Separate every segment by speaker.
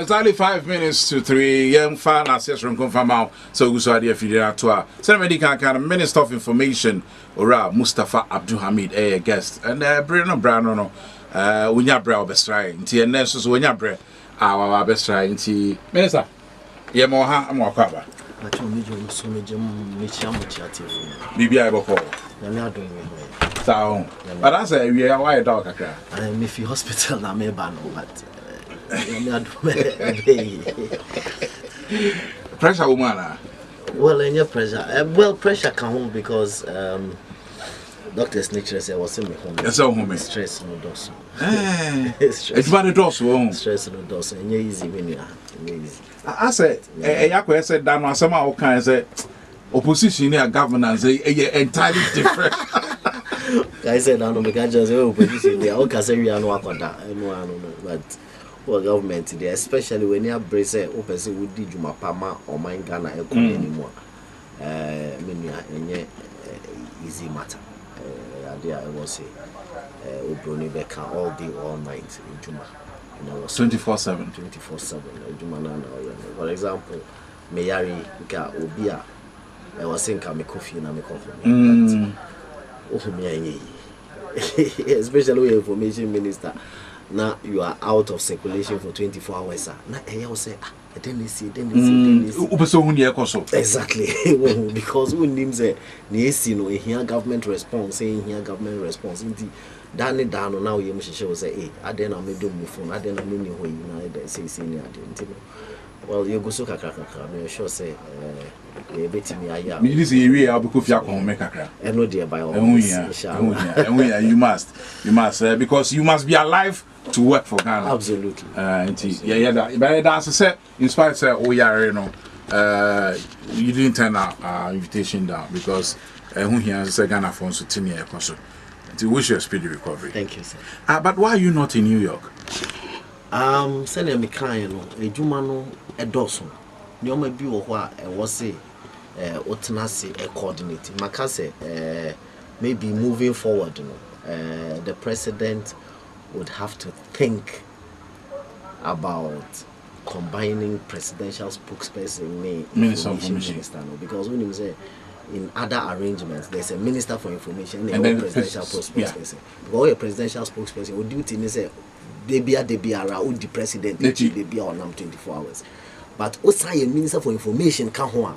Speaker 1: it's only 5 minutes to 3. Young fan access from confirm so we saw the fidina to Sen Medical kind of Minister of Information or Mustapha Abdul-Hamid a guest and Bruno Brown no unya bra obestrai nti enne so unya bra our obestrai nti Minister ye mo ha mo kwaba
Speaker 2: acho mejo so mejo me chiamo chiatif
Speaker 1: bibia e boko
Speaker 2: na me adon me
Speaker 1: so but I say we are why dog kakra
Speaker 2: I me fi hospital na me ba no but me adon
Speaker 1: pressure woman
Speaker 2: well any pressure well pressure can home because doctor's nature say was me home
Speaker 1: yes home
Speaker 2: stress no dos
Speaker 1: it's bad dos
Speaker 2: stress no dos any easy when you are easy
Speaker 1: I said yakwa said that no asema o kan say opposition and governance entirely different
Speaker 2: I said no me can just say opposition they all can say we are no akwada no but for government there especially when you brace open say we di juma pama or my Ghana economy anymore me any easy matter I was say Obroni Beka all day all night in Juma.
Speaker 1: 24/7.
Speaker 2: 24/7. Juma na. For example, Meyari Ka Obia. I was saying me coffee na me coffee. Especially with information minister. Now you are out of circulation for 24 hours. Now I will say then see. Exactly. Because we name say no here government response saying here government response indeed Dan down now you must say hey I then I made do my phone I then I mean you na say senior well you go so kakra me sure say e beti me aya
Speaker 1: me this area I'll be kofia kon me kakra
Speaker 2: e no dey by all inshallah
Speaker 1: you must because you must be alive to work for Ghana
Speaker 2: absolutely
Speaker 1: but that's say in spite say oh yeah no you didn't turn our invitation down because who here say Ghana for so 10 years so to wish you a speedy recovery.
Speaker 2: Thank you, sir.
Speaker 1: But why are you not in New York?
Speaker 2: Send me kind, a Jumano, a dozen. You may be what I was say, Otanasi, a coordinator. Makase, maybe moving forward, the president would have to think about combining presidential spokesperson,
Speaker 1: Minister of Information,
Speaker 2: because when you say in other arrangements, there's a minister for information and then presidential spokesperson. Because a presidential spokesperson would do things say they be around the president, they be on 24 hours. But also a minister for information can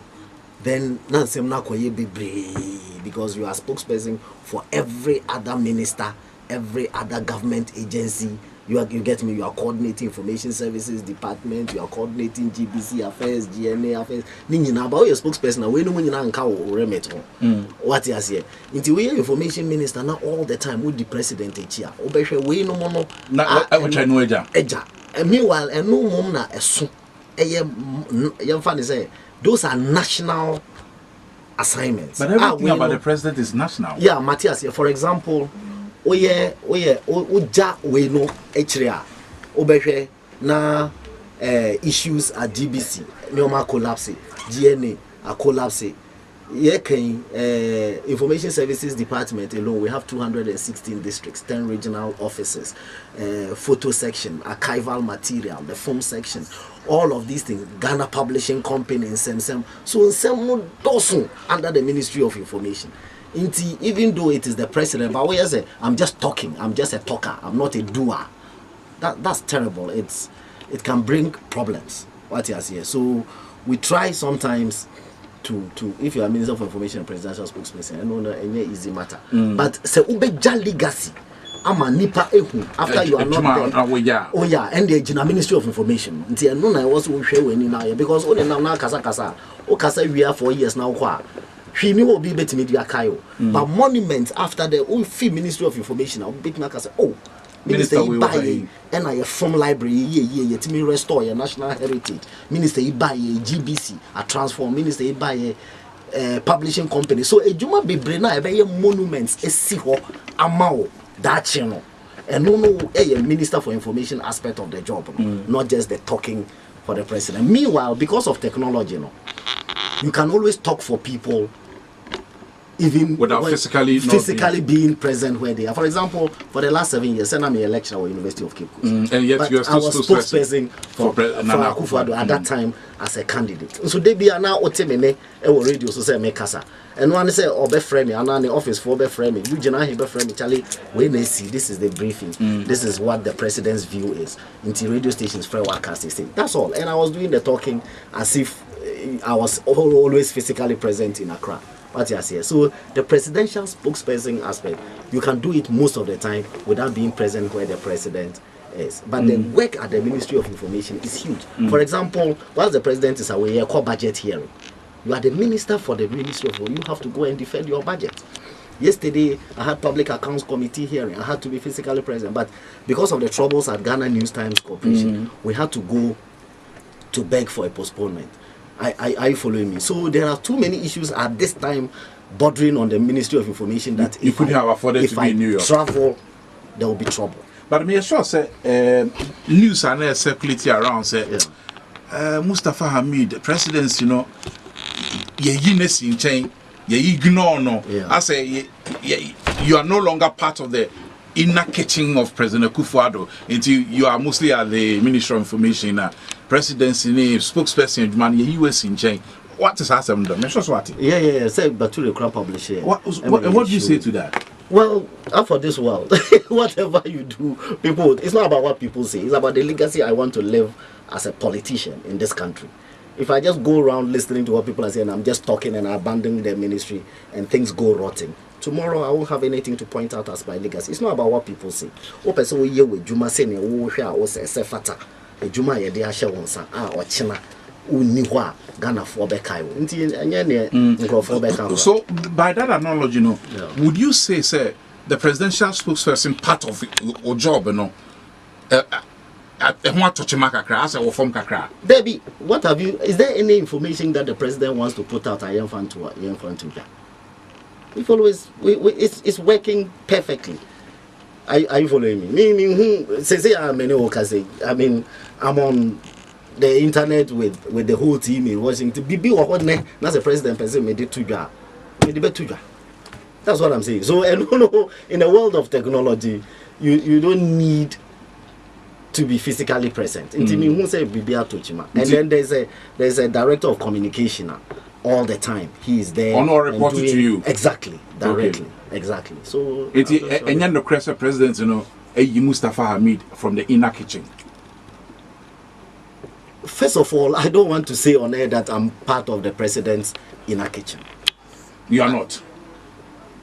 Speaker 2: then nansem na koye bebre because you are spokesperson for every other minister, every other government agency. You get me, you are coordinating information services department, you are coordinating GBC affairs, GNA affairs. Ninja about your spokesperson, we no money na nka o remit on. What you say? Until we information minister now all the time with the president here. Obehwe we no mo no
Speaker 1: na I try no eja.
Speaker 2: Meanwhile, no mom na eso. Yam fan say those are national assignments.
Speaker 1: But everything about the president is national.
Speaker 2: Yeah, Matthias, for example, oja we no echria obehwe na issues at GBC neoma collapse GNA a collapse information services department alone we have 216 districts, 10 regional offices, photo section, archival material, the film section, all of these things, Ghana Publishing Company in Semsem, so no dozen under the Ministry of Information. Even though it is the president, but what I say, I'm just talking, I'm just a talker, I'm not a doer. That's terrible. It can bring problems. What you say. So we try sometimes to if you are Minister for Information and Presidential Spokesperson, I know any easy matter. But say ubeja legacy. Ama nipa ehu after you are not there. Oh yeah, and the Ministry of Information. Until no na was we share when now because only now kasa. O kasa we are 4 years now kwa. She knew be better media kayo. But monuments after the old free Ministry of Information, I'll be like say, oh, Minister Ibaye, and I from library, yeah, to me restore your national heritage. Minister Ibaye, GBC, a transform, Minister Ibaye, publishing company. So a Juma be brena, a monuments, a siho, amao, that channel. And no, a Minister for Information aspect of the job, not just the talking for the president. Meanwhile, because of technology, you can always talk for people even
Speaker 1: without physically
Speaker 2: being present where they are. For example, for the last 7 years, I'm a lecturer at University of Cape Coast.
Speaker 1: And yet you are still
Speaker 2: I was spokesperson for Akufo-Addo at that time as a candidate. So they be now otemene e wo radio so say me kasa. And one say obe frame me and the office for obe frame me. You jena he be frame me Charlie when they see this is the briefing. This is what the president's view is. Into radio stations free workers say. That's all. And I was doing the talking as if I was always physically present in Accra. What you say? So the presidential spokesperson aspect, you can do it most of the time without being present where the president is. But the work at the Ministry of Information is huge. For example, whilst the president is away, a core budget hearing, you are the minister for the Ministry of Information. You have to go and defend your budget. Yesterday, I had Public Accounts Committee hearing. I had to be physically present. But because of the troubles at Ghana News Times Corporation, we had to go to beg for a postponement. Are you following me? So there are too many issues at this time bordering on the Ministry of Information that
Speaker 1: you couldn't have afforded to be in New York.
Speaker 2: Travel, there will be trouble.
Speaker 1: But me sure say news are not circulating around say Mustapha Hamid, presidents, you know, in chain, ignore no. I say you are no longer part of the inner kitchen of President Akufo-Addo until you are mostly at the Ministry of Information. Presidency name, spokesperson, man, US in chain. What is happening?
Speaker 2: Yeah. Say, but to the crowd publisher.
Speaker 1: What do you say to that?
Speaker 2: Well, for this world, whatever you do, people, it's not about what people say. It's about the legacy I want to live as a politician in this country. If I just go around listening to what people are saying, I'm just talking and abandoning the ministry and things go rotting. Tomorrow I won't have anything to point out as my legacy. It's not about what people say. Ejuma ye de ahye wonsa ochina uniwa Ghana for bekai nti enye ne nkrofo beka.
Speaker 1: So by that analogy, would you say the presidential spokesperson part of your job,
Speaker 2: baby, what have you? Is there any information that the president wants to put out? I am fan to We've always it's working perfectly. Are you following me? I mean, I'm on the internet with the whole team in Washington. That's the president person made it to you. That's what I'm saying. So, and in the world of technology, you don't need to be physically present. And then there's a director of communication all the time. He is there.
Speaker 1: On or reported to you.
Speaker 2: Exactly. Directly. Okay. Exactly. So
Speaker 1: it's the Crescent president, Mustapha Hamid from the inner kitchen.
Speaker 2: First of all, I don't want to say on air that I'm part of the president's inner kitchen.
Speaker 1: You are not.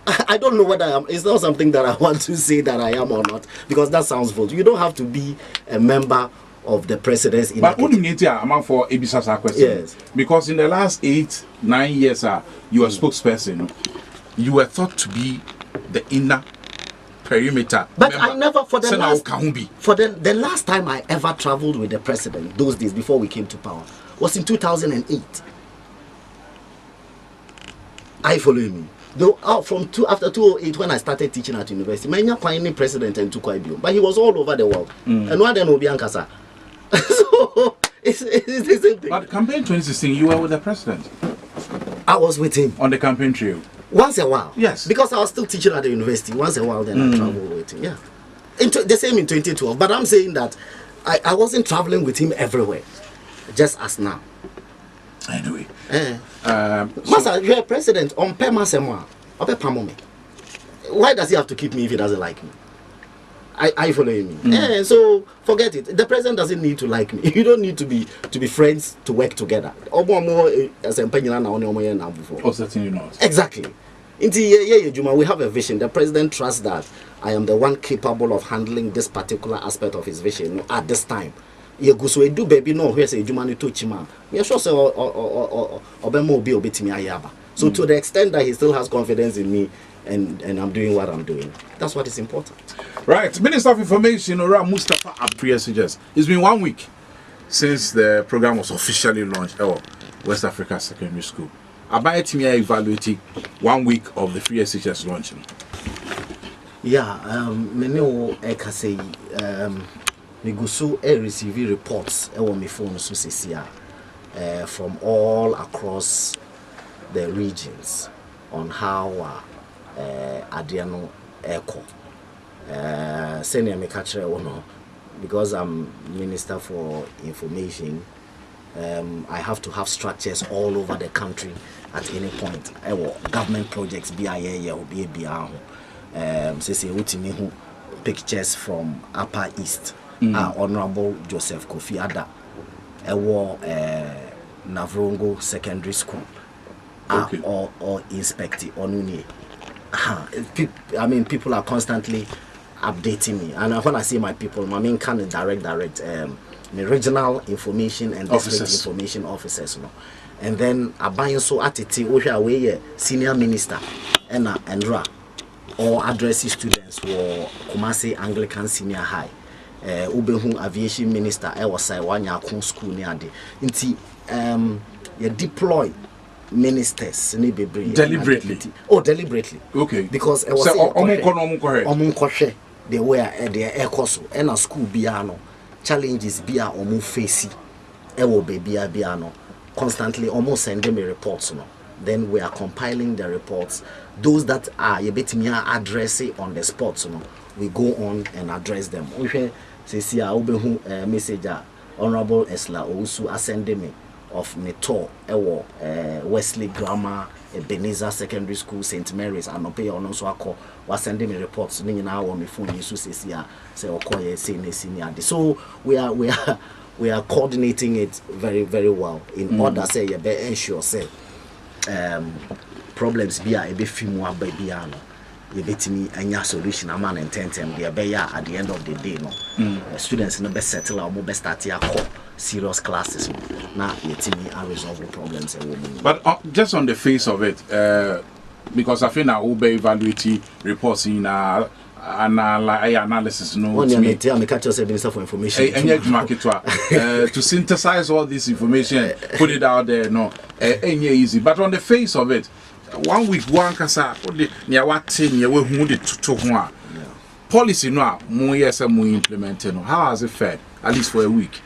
Speaker 2: I don't know whether I am. It's not something that I want to say that I am or not, because that sounds bold. You don't have to be a member of the president's inner kitchen.
Speaker 1: But what do you need to amount for Ibisa's question?
Speaker 2: Yes.
Speaker 1: Because in the last 8-9 years, you were spokesperson. You were thought to be the inner perimeter.
Speaker 2: But
Speaker 1: member.
Speaker 2: I never, for the last time I ever traveled with the president, those days before we came to power, was in 2008. Are you following me? Though after 2008, when I started teaching at university, Manya Kwaini president and Quaittoo, but he was all over the world. And one then will be Ankasa. So it's the same thing.
Speaker 1: But campaign 2016, you were with the president.
Speaker 2: I was with him
Speaker 1: on the campaign trail.
Speaker 2: Once a while.
Speaker 1: Yes.
Speaker 2: Because I was still teaching at the university. Once a while, then I traveled with him. Yeah. The same in 2012. But I'm saying that I wasn't traveling with him everywhere. Just as now.
Speaker 1: Anyway.
Speaker 2: Master, you're a president on Pema. Why does he have to keep me if he doesn't like me? Are you following me? So forget it. The president doesn't need to like me. You don't need to be friends to work together.
Speaker 1: Oh, certainly not.
Speaker 2: Exactly. We have a vision. The president trusts that I am the one capable of handling this particular aspect of his vision at this time. So to the extent that he still has confidence in me and I'm doing what I'm doing, that's what is important.
Speaker 1: Right. Minister of Information, Mustapha Hamid. It's been 1 week since the program was officially launched at West Africa Secondary School. About evaluating 1 week of the free SHS launching.
Speaker 2: Yeah, we go so receive reports on my phone from all across the regions on how Adiano Echo. Senior Mekatre, because I'm Minister for Information, I have to have structures all over the country at any point. Government projects, BIA or BIA. Pictures from Upper East. Honorable Joseph Kofi Ada. Navrongo Secondary School.
Speaker 1: Okay.
Speaker 2: Or Inspector Onuni. I mean, people are constantly updating me, and when I say my people, I mean kind of direct the regional information and district information officers, and then I buy so at it away senior minister and Ra or addressing students for Kumasi Anglican Senior High, Ubehu aviation minister. I was say 1 year school near the you deploy ministers
Speaker 1: deliberately.
Speaker 2: Deliberately.
Speaker 1: Okay.
Speaker 2: Because I was saying they were at their air course and a school piano challenges bia or facey biano constantly almost sending me reports. Then we are compiling the reports. Those that are a bit me addressing on the spot, we go on and address them. Okay, say message Honorable Esla also sending me of Neto, Wesley Grammar, Ebenezer Secondary School, St. Mary's, and Opay on also was sending me reports. Now on my phone, you say Okoye senior. So we are coordinating it very, very well in order say you better ensure say problems be a bit few more by piano. You bet me any solution a man intend them they be at the end of the day students no best settle or best start here serious classes now yet me I resolve the problems.
Speaker 1: But just on the face of it, because I think I will be evaluating reports in analysis
Speaker 2: me catch yourself Minister for Information
Speaker 1: to synthesize all this information, put it out there, ain't easy. But on the face of it, 1 week one kasa near what 10 year we to policy no more yes and implemented. How has it fared, at least for a week?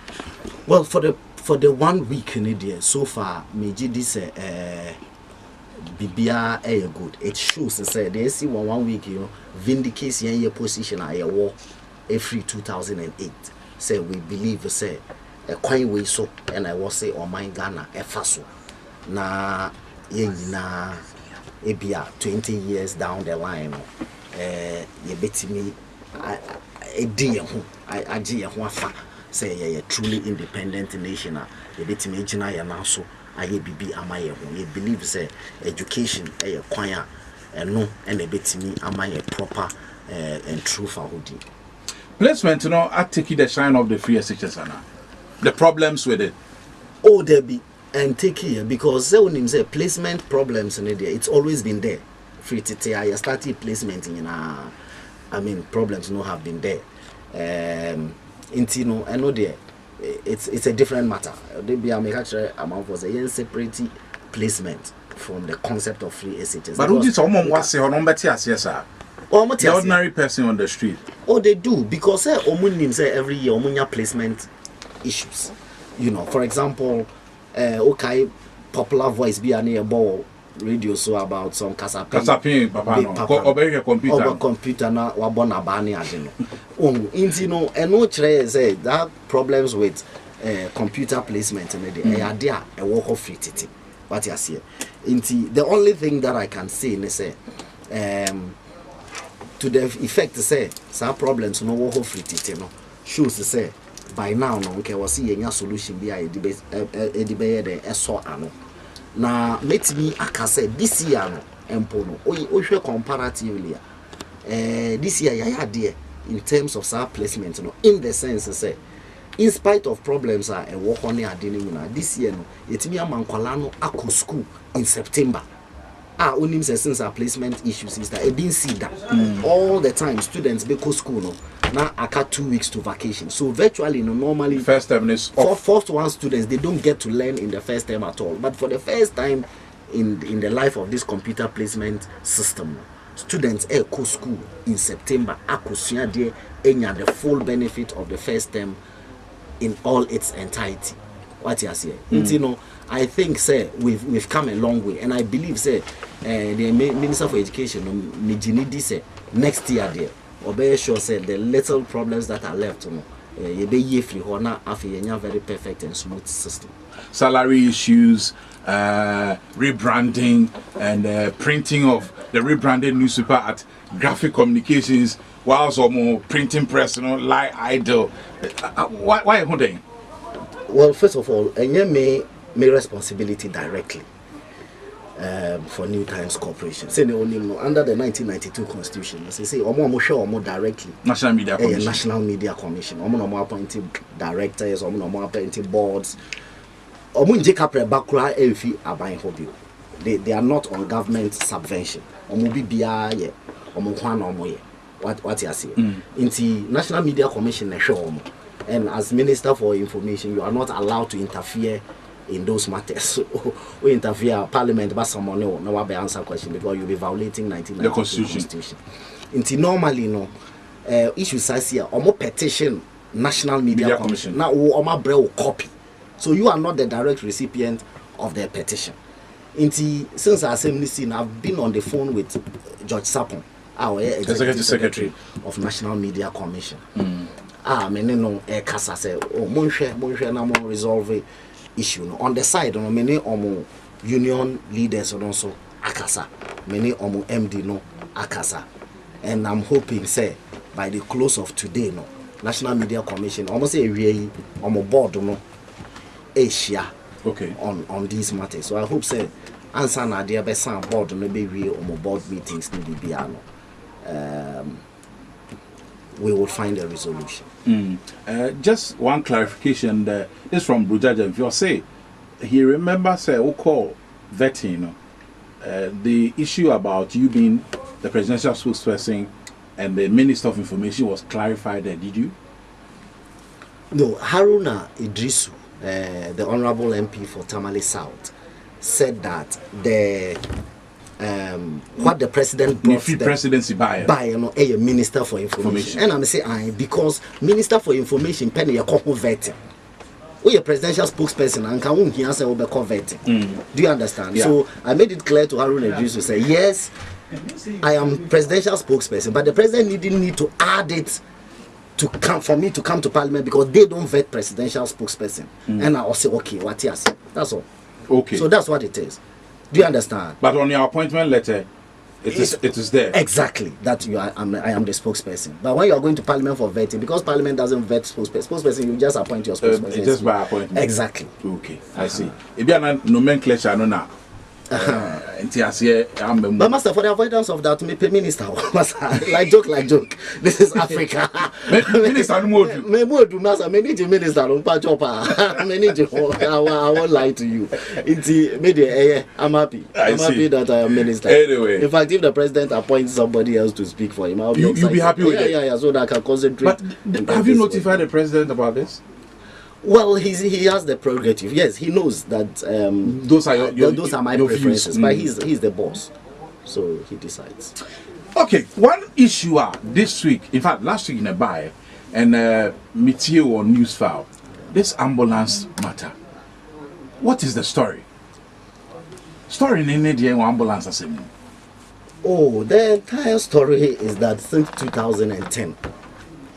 Speaker 2: Well, for the 1 week in India so far, me this Bibia good. It shows say they see 1 week vindicates your position at your war every 2008. Say we believe say a coin way so and I was say on my Ghana faso na na ebia 20 years down the line ye betimi I say a truly independent nation ye betimi gina ya na so aye bibi amaye ho ye believe say education a kwan no and a betimi amaye proper and true for hoodie
Speaker 1: placement I take the shine of the free SHS the problems with it.
Speaker 2: Oh, there be and take here because say placement problems in India, it's always been there. Free to I started placement in I mean problems have been there. Intino I know there it's a different matter. They be a make amount was a separate placement from the concept of free SHS.
Speaker 1: But who did someone was say on the ordinary person on the street?
Speaker 2: Oh, they do because say every year omunya placement issues. For example, okay, popular voice be near ball radio so about some
Speaker 1: kasapin papa
Speaker 2: computer na wabona bani ageno intino eno chere say that problems with computer placement in the there a work of fitity what you see inti the only thing that I can say is say to the effect say some problems no work of fitity shows say by now no okay was see any solution be a debate the so ano na metimi aka say this year no empo no o hwe comparatively this year ya there in terms of our placement no in the sense say in spite of problems are a work on na this year no yetimi amankwala no akọ school in September only since our placement issues is that I didn't see that all the time students be go school no now I got 2 weeks to vacation, so virtually normally
Speaker 1: first term is
Speaker 2: for first one students they don't get to learn in the first term at all, but for the first time in the life of this computer placement system students go school in September akosia there enya the full benefit of the first term in all its entirety. What you say I think say we've come a long way, and I believe say the Minister for Education, Mijini say next year there, or be sure say the little problems that are left, you be ye free or not after you very perfect and smooth system.
Speaker 1: Salary issues, rebranding, and printing of the rebranded newspaper at Graphic Communications, whilst more printing press, lie idle. Why holding?
Speaker 2: Well, first of all, and you may responsibility directly for New Times Corporation. Say under the 1992 Constitution, they say more directly.
Speaker 1: National Media Commission.
Speaker 2: National Media Commission. More appointed directors, more appointed boards. They are not on government subvention. What you say? Into National Media Commission, and as Minister for Information, you are not allowed to interfere in those matters. We interfere Parliament, but someone no be answer question because you'll be violating 1992 Constitution. Into normally issues I see or more petition National Media Commission. Now or my braille copy. So you are not the direct recipient of the petition. Since our assembly scene, I've been on the phone with George Sapon, our Executive Secretary of National Media Commission. Many no kasa say monhwe na mo resolve issue no on the side no many omo union leaders also akasa many omo MD no akasa, and I'm hoping say by the close of today no National Media Commission almost say we omo board no Asia on these matters. So I hope say answer na dia be san board no be we omo board meetings no be no we will find a resolution.
Speaker 1: Just one clarification. This from Brujaja. If you say he remembers who call vetting, the issue about you being the presidential spokesperson and the Minister of Information was clarified there. Did you?
Speaker 2: No, Haruna Idrisu, the Honorable MP for Tamale South, said that the what the president brought the
Speaker 1: presidency by
Speaker 2: a Minister for Information. And I'm saying because Minister for Information penny a couple vetting. We a presidential spokesperson and can he answer over vetting. Do you understand?
Speaker 1: Yeah.
Speaker 2: So I made it clear to Harun Idris to say yes, I am presidential spokesperson, but the president didn't need to add it to come for me to come to Parliament because they don't vet presidential spokesperson. And I will say okay, what yes, that's all.
Speaker 1: Okay.
Speaker 2: So that's what it is. Do you understand?
Speaker 1: But on your appointment letter, it is there.
Speaker 2: Exactly. That I am the spokesperson. But when you are going to Parliament for vetting, because Parliament doesn't vet spokesperson, you just appoint your spokesperson.
Speaker 1: Just by appointment.
Speaker 2: Exactly.
Speaker 1: Okay, I see. If you are not nomenclature, no now. But
Speaker 2: master, for the avoidance of that, me pay minister. like joke. This is Africa.
Speaker 1: Minister,
Speaker 2: me master. Me need minister. I won't lie to you. I'm happy. I'm happy that I am minister.
Speaker 1: Anyway,
Speaker 2: in fact, if the president appoints somebody else to speak for him, I'll be
Speaker 1: you'll be happy with it.
Speaker 2: Yeah, so that I can concentrate.
Speaker 1: But have you notified the president about this?
Speaker 2: Well, he has the prerogative. Yes, he knows that
Speaker 1: those are
Speaker 2: my preferences. But he's the boss, so he decides.
Speaker 1: Okay, one issue this week, in fact, last week in a buy, and Mitio on Newsfile, this ambulance matter. What is the story? Story in India ambulance assembly.
Speaker 2: Oh, the entire story is that since 2010.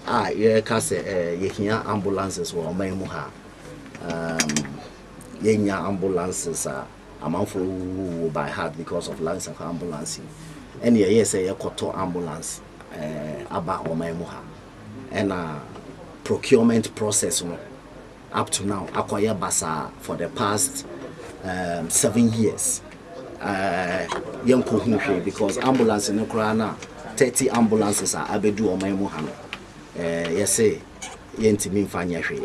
Speaker 2: Ambulances were Maimuha. Ambulances are among by heart because of lines of ambulance. And yes, a Quaittoo ambulance about Maimuha. And procurement process up to now, acquire Basa for the past 7 years. Young because ambulance in Ukraine 30 ambulances are Abedu or Maimuha. Yes,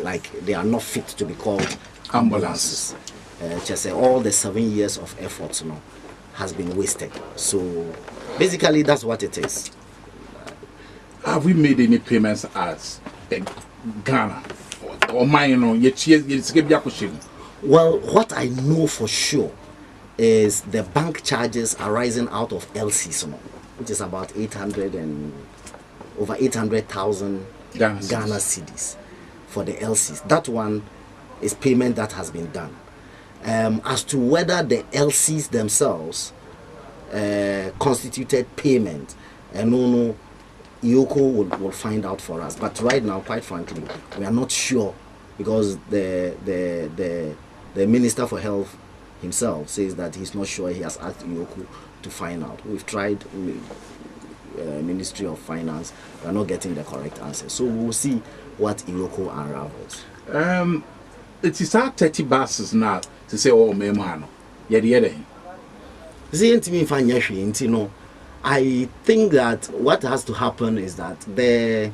Speaker 2: like they are not fit to be called ambulances. Just say all the 7 years of efforts has been wasted. So basically, that's what it is.
Speaker 1: Have we made any payments as Ghana or mine?
Speaker 2: Well, what I know for sure is the bank charges arising out of LCs, which is about over 800,000 Ghana cedis for the LCs. That one is payment that has been done. As to whether the LCs themselves constituted payment, and no, IOCO will find out for us. But right now, quite frankly, we are not sure, because the Minister for Health himself says that he's not sure. He has asked IOCO to find out. We've tried Ministry of Finance. We are not getting the correct answer. So we'll see what IOCO unravels.
Speaker 1: It is our 30 buses now to say, oh, Memano.
Speaker 2: I think that what has to happen is that the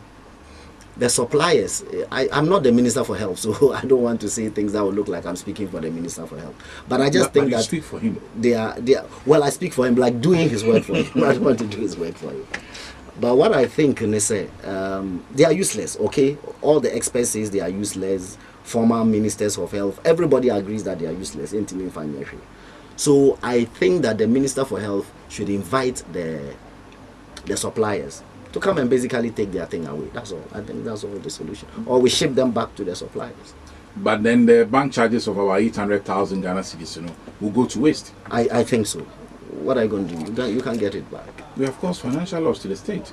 Speaker 2: suppliers, I'm not the Minister for Health, so I don't want to say things that will look like I'm speaking for the Minister for Health. But I just think
Speaker 1: that
Speaker 2: you
Speaker 1: speak for him.
Speaker 2: They are well, I speak for him, like doing his work for him. I don't want to do his work for him. But what I think, they are useless. Okay, all the experts say they are useless. Former ministers of health, everybody agrees that they are useless. So I think that the Minister for Health should invite the suppliers to come and basically take their thing away. That's all. I think that's all the solution. Or we ship them back to the suppliers.
Speaker 1: But then the bank charges of about 800,000 Ghana cedis, will go to waste.
Speaker 2: I think so. What are you going to do? You can't get it back.
Speaker 1: We have caused financial loss to the state.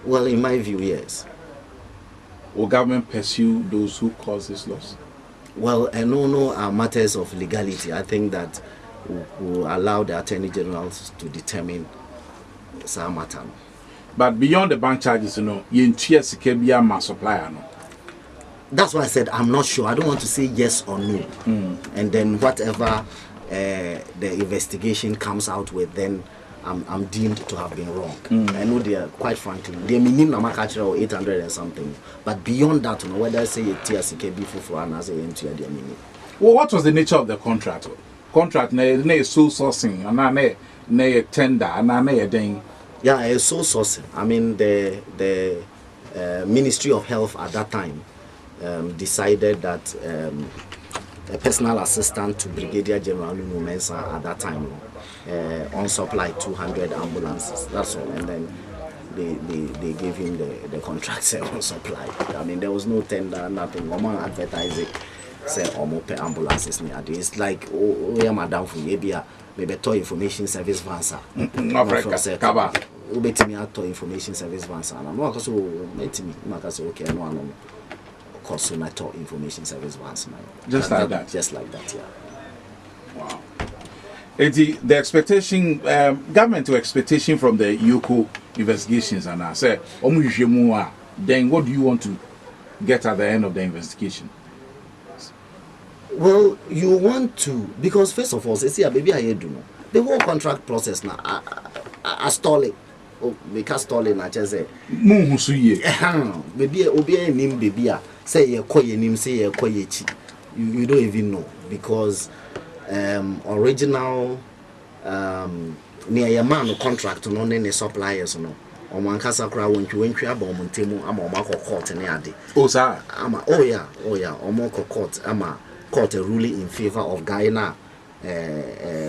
Speaker 2: Well, in my view, yes.
Speaker 1: Will government pursue those who cause this loss?
Speaker 2: Well, I no are matters of legality. I think that will allow the Attorney Generals to determine some matter.
Speaker 1: But beyond the bank charges, you my supplier.
Speaker 2: That's why I said I'm not sure. I don't want to say yes or no. And then whatever the investigation comes out with, then I'm deemed to have been wrong. I know they are, quite frankly, they mean Namakacha or 800 and something. But beyond that, whether I say a TSKB for an as a meaning.
Speaker 1: Well, what was the nature of the contract? Contract, ne sole sourcing, and ne tender, and ne thing.
Speaker 2: Yeah, a sole sourcing. I mean, the Ministry of Health at that time decided that a personal assistant to Brigadier General Mensah at that time on supply 200 ambulances. That's all. And then they gave him the contract on supply. I mean, there was no tender, nothing. Oman advertising say omo per ambulances near. It's like yeah, madam for maybe toy information service vansa.
Speaker 1: Africa, Kaba.
Speaker 2: Ubeti me ato information service vansa. I'm not also meti me. Makase okay, no. Consumer information service vansa.
Speaker 1: Just like that.
Speaker 2: Just like that, yeah.
Speaker 1: Wow. The expectation, government expectation from the IOCO investigations, and I say, then what do you want to get at the end of the investigation?
Speaker 2: Well, you want to, because first of all, see, baby, I do know the whole contract process now. I stall it. Oh, because stalling, I just say, baby, obey name, baby. Say you call your name, say you call your you don't even know, because original near your man contract no any suppliers no or man kasa kra won twi abom ntemu ama o mako court ne ade oh yeah o mako court ama court a ruling in favor of Ghana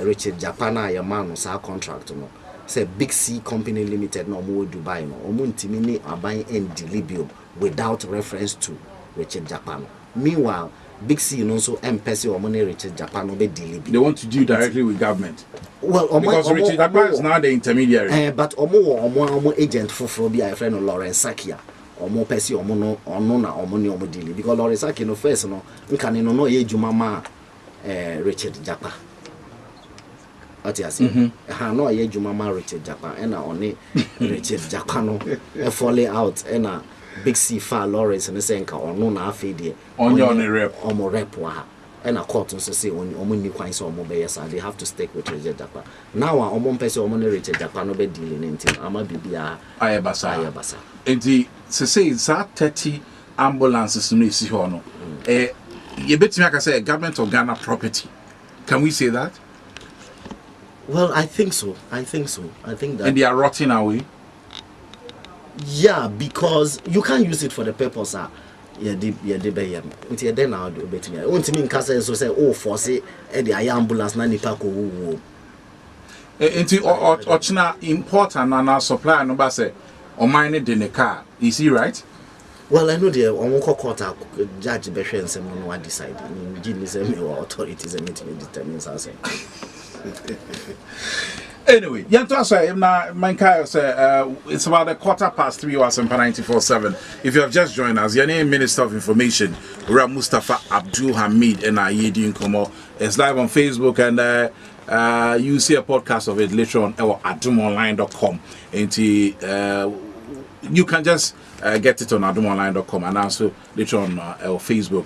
Speaker 2: Richard Japana your man sa contract no say Big C Company Limited no mo Dubai no o mo ntimi ni aban and Libya without reference to Richard Japan. Meanwhile, Big C also M-Pesa or money Richard Japan be deal. They
Speaker 1: want to deal directly with government.
Speaker 2: Well,
Speaker 1: because Richard Japan is now the intermediary.
Speaker 2: But omo agent for be a friend of Lawrence Sakia. Omo Pesi omo no na omo ni omo deal. Because Lawrence Sakia no first no nkan no ye jumama Richard Japan. Atiasi. No ye jumama Richard Japan and only Richard Japan no falling out and Big C far Lawrence and saying or no na afide
Speaker 1: on your rep
Speaker 2: or more rep and a court also say on new coins or mobiles and they have to stick with Richard Japan. Now our own person or money Richard Japan no be dealing into ama bibia ayabasa.
Speaker 1: And the say 30 ambulances no isi ho no. You bet me I can say government of Ghana property. Can we say that?
Speaker 2: Well, I think so. I think that.
Speaker 1: And they are rotting away.
Speaker 2: Yeah, because you can't use it for the purpose. Yeah, the bay. Until then, I'll do better. I want to mean Casa so say, oh, for say, the ambulance, Nani Paco.
Speaker 1: Into Ochina important and our supply number say, or mine in the car. Is he right?
Speaker 2: Well, I know the Omoko court judge Beshe and someone who decide. Give me some authorities and meeting determines us.
Speaker 1: Anyway, Yanto say na Mankai say it's about 3:15 hours and 94.7. If you have just joined us, your name Minister of Information, Mustapha Abdul-Hamid and Ayedi Nkomo. It's live on Facebook and you see a podcast of it later on or adumonline.com. And you can just get it on adumonline.com and also later on our Facebook.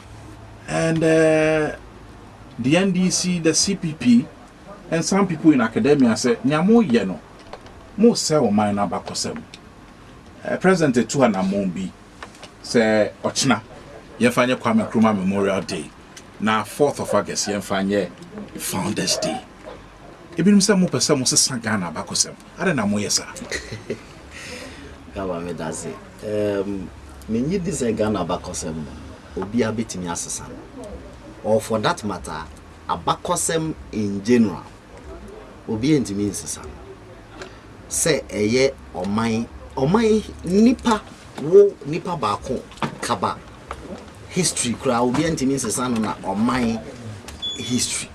Speaker 1: And the NDC, the CPP, and some people in academia say, "Nyamo yeno, mo se o man na bakosem." President tu na mombi say ochna yemfanye Kwame Nkrumah Memorial Day na 4th of August yemfanye Founders Day. Ebi say mo pese mo se sanga na bakosem. Ade na mo yesa.
Speaker 2: Gawa me daze. Me nyi this Ghana bakosem obi abetimi asesa. Or for that matter, abakosem in general. Obi ntimi nsesa se eye oman nipa baako kaba history kura obi ntimi nsesa no na oman history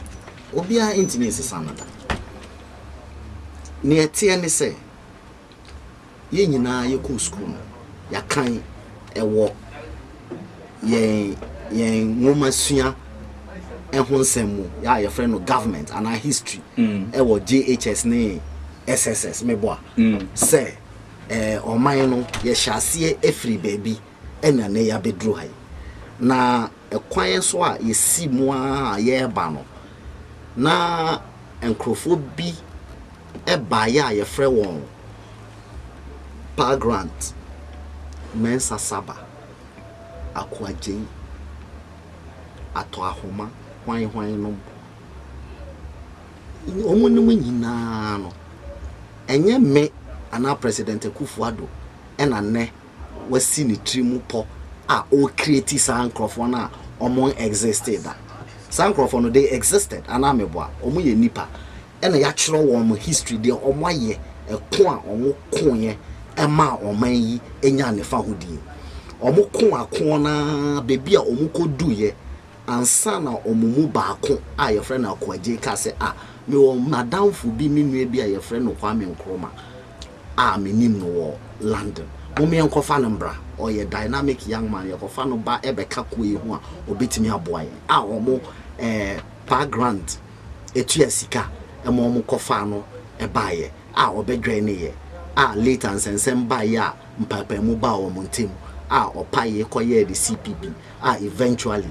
Speaker 2: obi ntimi nsesa no da ne etie ne se ye nyina ye ko school ya kan ewo ye ngoma sua ehonsemu ya your friend no government and our history ewo JHS ne SSS meboa say oman no ye hyase efri baby ena ne ya bedru hai na ekwan so a ye si mu a ye ba no na enkrofo bi eba ya ye frɛ won pa grant mensa saba akwaje ato ahoma hwan no omunum nyina no enye me ana president Akufo-Addo ena ne wasi ni trimu po a o create sankrofo na omon existed da sankrofo no they existed ana meboa omu ye nipa ena ya kyerɛ won history de omo aye eko a omo konye ema oman yi enya ne fa hodi omo kon na bebi a omo koduye ansa na omumu baako a your friend akwaje ka se me o madam fu bi me nua bi a your friend Kwame Nkrumah menim no wo London mo me enkofa no mbra o ye dynamic young man ye kofa no ba ebeka koe hu a obetimi aboa ye omo pa grant etua sika mo mo kofa no eba ye obedwan ne ye later nsensem ba ye mpapa mu ba o mo ntem opa ye koye the CPP eventually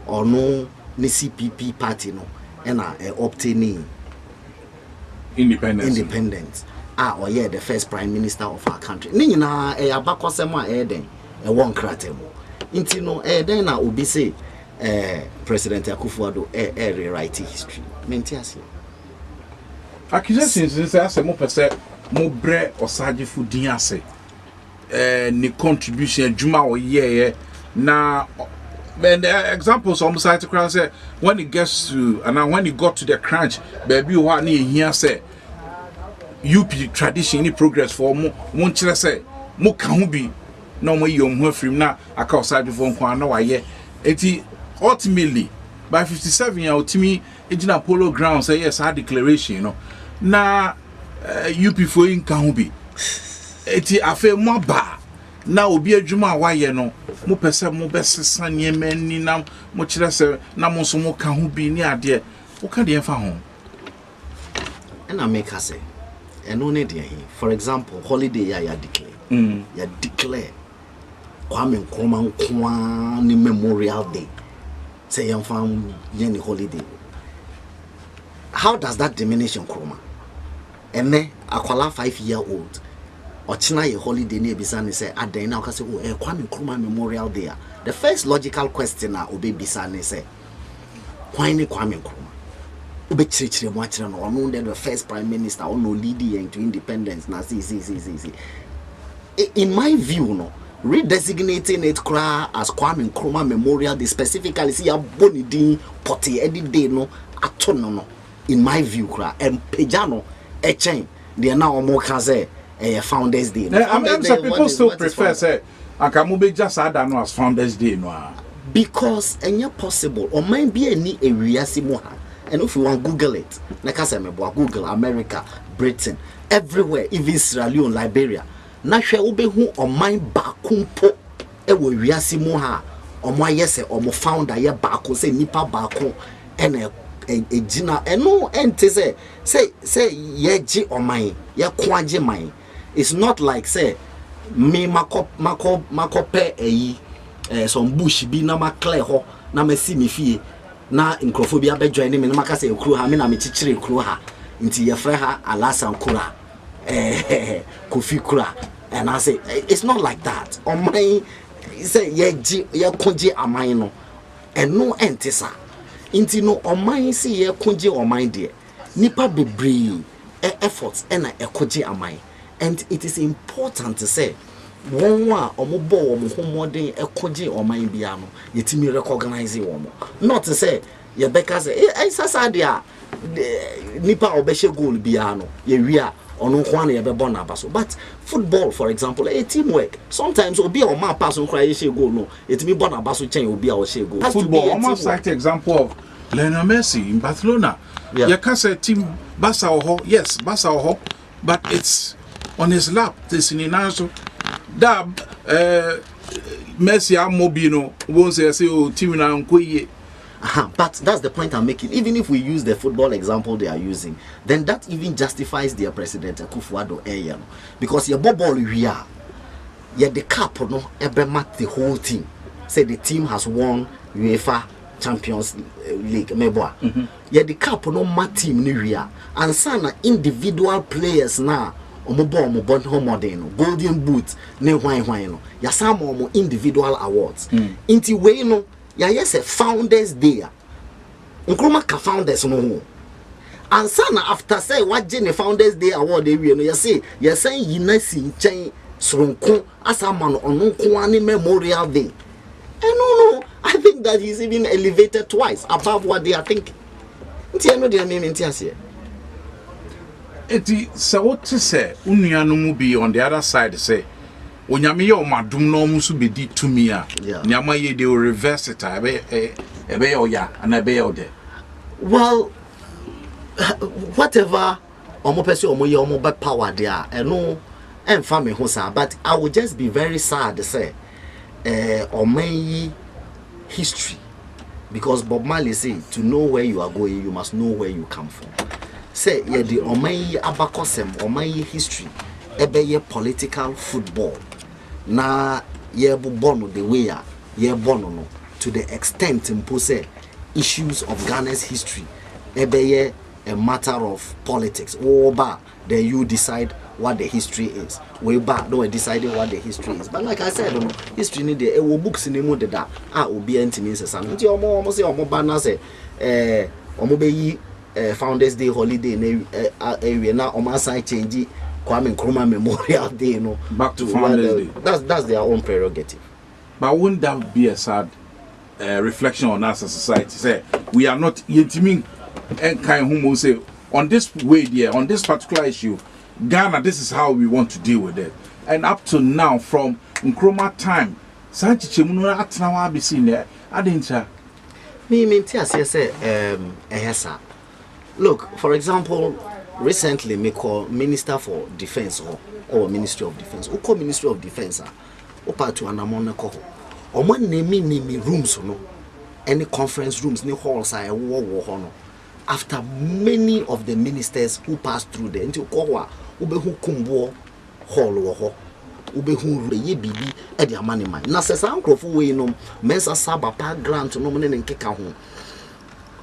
Speaker 2: or no the CPP party no ena obtaining independence or yeah the first prime minister of our country ni nyina abakosem den won kratem inti no den na obi say President Akufo-Addo rewrite history mentiase
Speaker 1: accusations say ase mo pese mo bre osagefo din ase ni contribution adwuma o ye na. And the examples on the side to crown say when it gets to and when it got to the crunch, baby, what near here say UP tradition any progress for more won't you say more can be no more you from now I call side before no I ultimately by 57 year old to me it's in Apollo ground say yes our declaration now UP for in can be I feel more bad. Na obi adwuma waye no mo pese mo besesa niema ni na mo kire se na mo so mo ka ho bi ni ade wo ka de fa ho
Speaker 2: and I make her say eno ne de for example holiday ya declare Kwame Nkrumah kwa ni Memorial Day say yam fam any holiday. How does that diminish Nkrumah? Ene akwala 5-year-old Ochina ye holiday near Bisani say aden now say Kwame Nkrumah Memorial Day. The first logical question obe Bisani say why ni Kwame Nkrumah? Ube chirichiri mwachira no onu the first prime minister ono leading into independence na see. In my view no redesignating it as Kwame Nkrumah Memorial Day specifically see a boni din poti edi day no atono no in my view and pejano chain they now omo kaze Founders Day.
Speaker 1: Some people still prefer say Akamube just add no as Founders Day no.
Speaker 2: Because any possible or might be any area simoha And if you want Google it, like I said, Google America, Britain, everywhere, even Sierra Leone, Liberia. Na hwe obehu oman baako ewo wiase mu ha omo ayese omo founder ye baako say nipa baako ene ejina eno ente say ye gi oman ye kwaje man. It's not like say me makope some bush bi na ma clear ho na ma si me fie na nkrofo bi abejoin me na maka say ekru ha me na me chichire ekru ha nti ye frɛ ha alasan kura Kofi Kura. And I say it's not like that. On my say ye kunji amai no and no entisa. Inti no on my see ye kunji on my dear. Nipa bebree efforts and a kunji amai. And it is important to say one omobo omodin e kunji on my biano. Yetimi recognize womo. Not to say ye beka say sasa dia nipa obeshe goal biano. Ye wia but football, for example, a teamwork. Sometimes will be on my person cry go no. It me born abaso chain will be our share go.
Speaker 1: Football, almost like the example of Lionel Messi in Barcelona. Yeah. You can say team Barca yes, Barca but it's on his lap. This in also that Messi Mobino won't say oh team na nkoye.
Speaker 2: But that's the point I'm making. Even if we use the football example they are using, then that even justifies their president Akufo-Addo Eyan, because your ball we are, the cap no ever mat the whole team. Say the team has won UEFA Champions League, meboa. The cap no mat team ni we are, and sana individual players na omo modern golden boot ne hwan no. Ya some individual awards. Inti we no. Yeah, yes, a founders day. Nkrumah ka founders no. And sana after say what Jenny Founders Day award they no you say yinasi nchen sronko as a man on Nkwani Memorial Day. No, I think that he's even elevated twice above what they are thinking. Nti no dey name nti ase.
Speaker 1: Eti so what to say unuanu mu bi on the other side say onyame ye omadum no mu so bedi tumi a nyama ye dey reverse it ebe oya and ebe ode.
Speaker 2: Well, whatever omo person omo ye omo be power there no emfa me ho sa, but I would just be very sad to say omo history, because Bob Marley say to know where you are going you must know where you come from. Say ye the omo abakosem omo history ebe ye political football. Na ye bono the way ye bono no to the extent impose issues of Ghana's history ebe a matter of politics. Oba then you decide what the history is. Way back no deciding what the history is. But like I said, no history need the books in the mode that obi entimi nsesa. Nti omo say omo ba na say omo be yi Founders Day holiday na area na omo assign change Kwame Nkrumah Memorial Day,
Speaker 1: back to Founders Day.
Speaker 2: That's their own prerogative.
Speaker 1: But wouldn't that be a sad reflection on us as a society? Say we are not yetimi and kind whom will say on this way there, on this particular issue, Ghana, this is how we want to deal with it. And up to now, from Nkrumah time, Sanchi Chemuno Atnawa be seen there. I didn't
Speaker 2: say look, for example. Recently, me call Minister for Defense or Ministry of Defense. Who call Ministry of Defense? Opa to anamona ko. Omo name rooms no. Any conference rooms, ni halls I war no. After many of the ministers who passed through there, until kowa ubehu kumbo hall wo ubehu ye bibi e dia mane man. Na sesa nkrofo we no mensa saba pa grant no ne nkeka ho.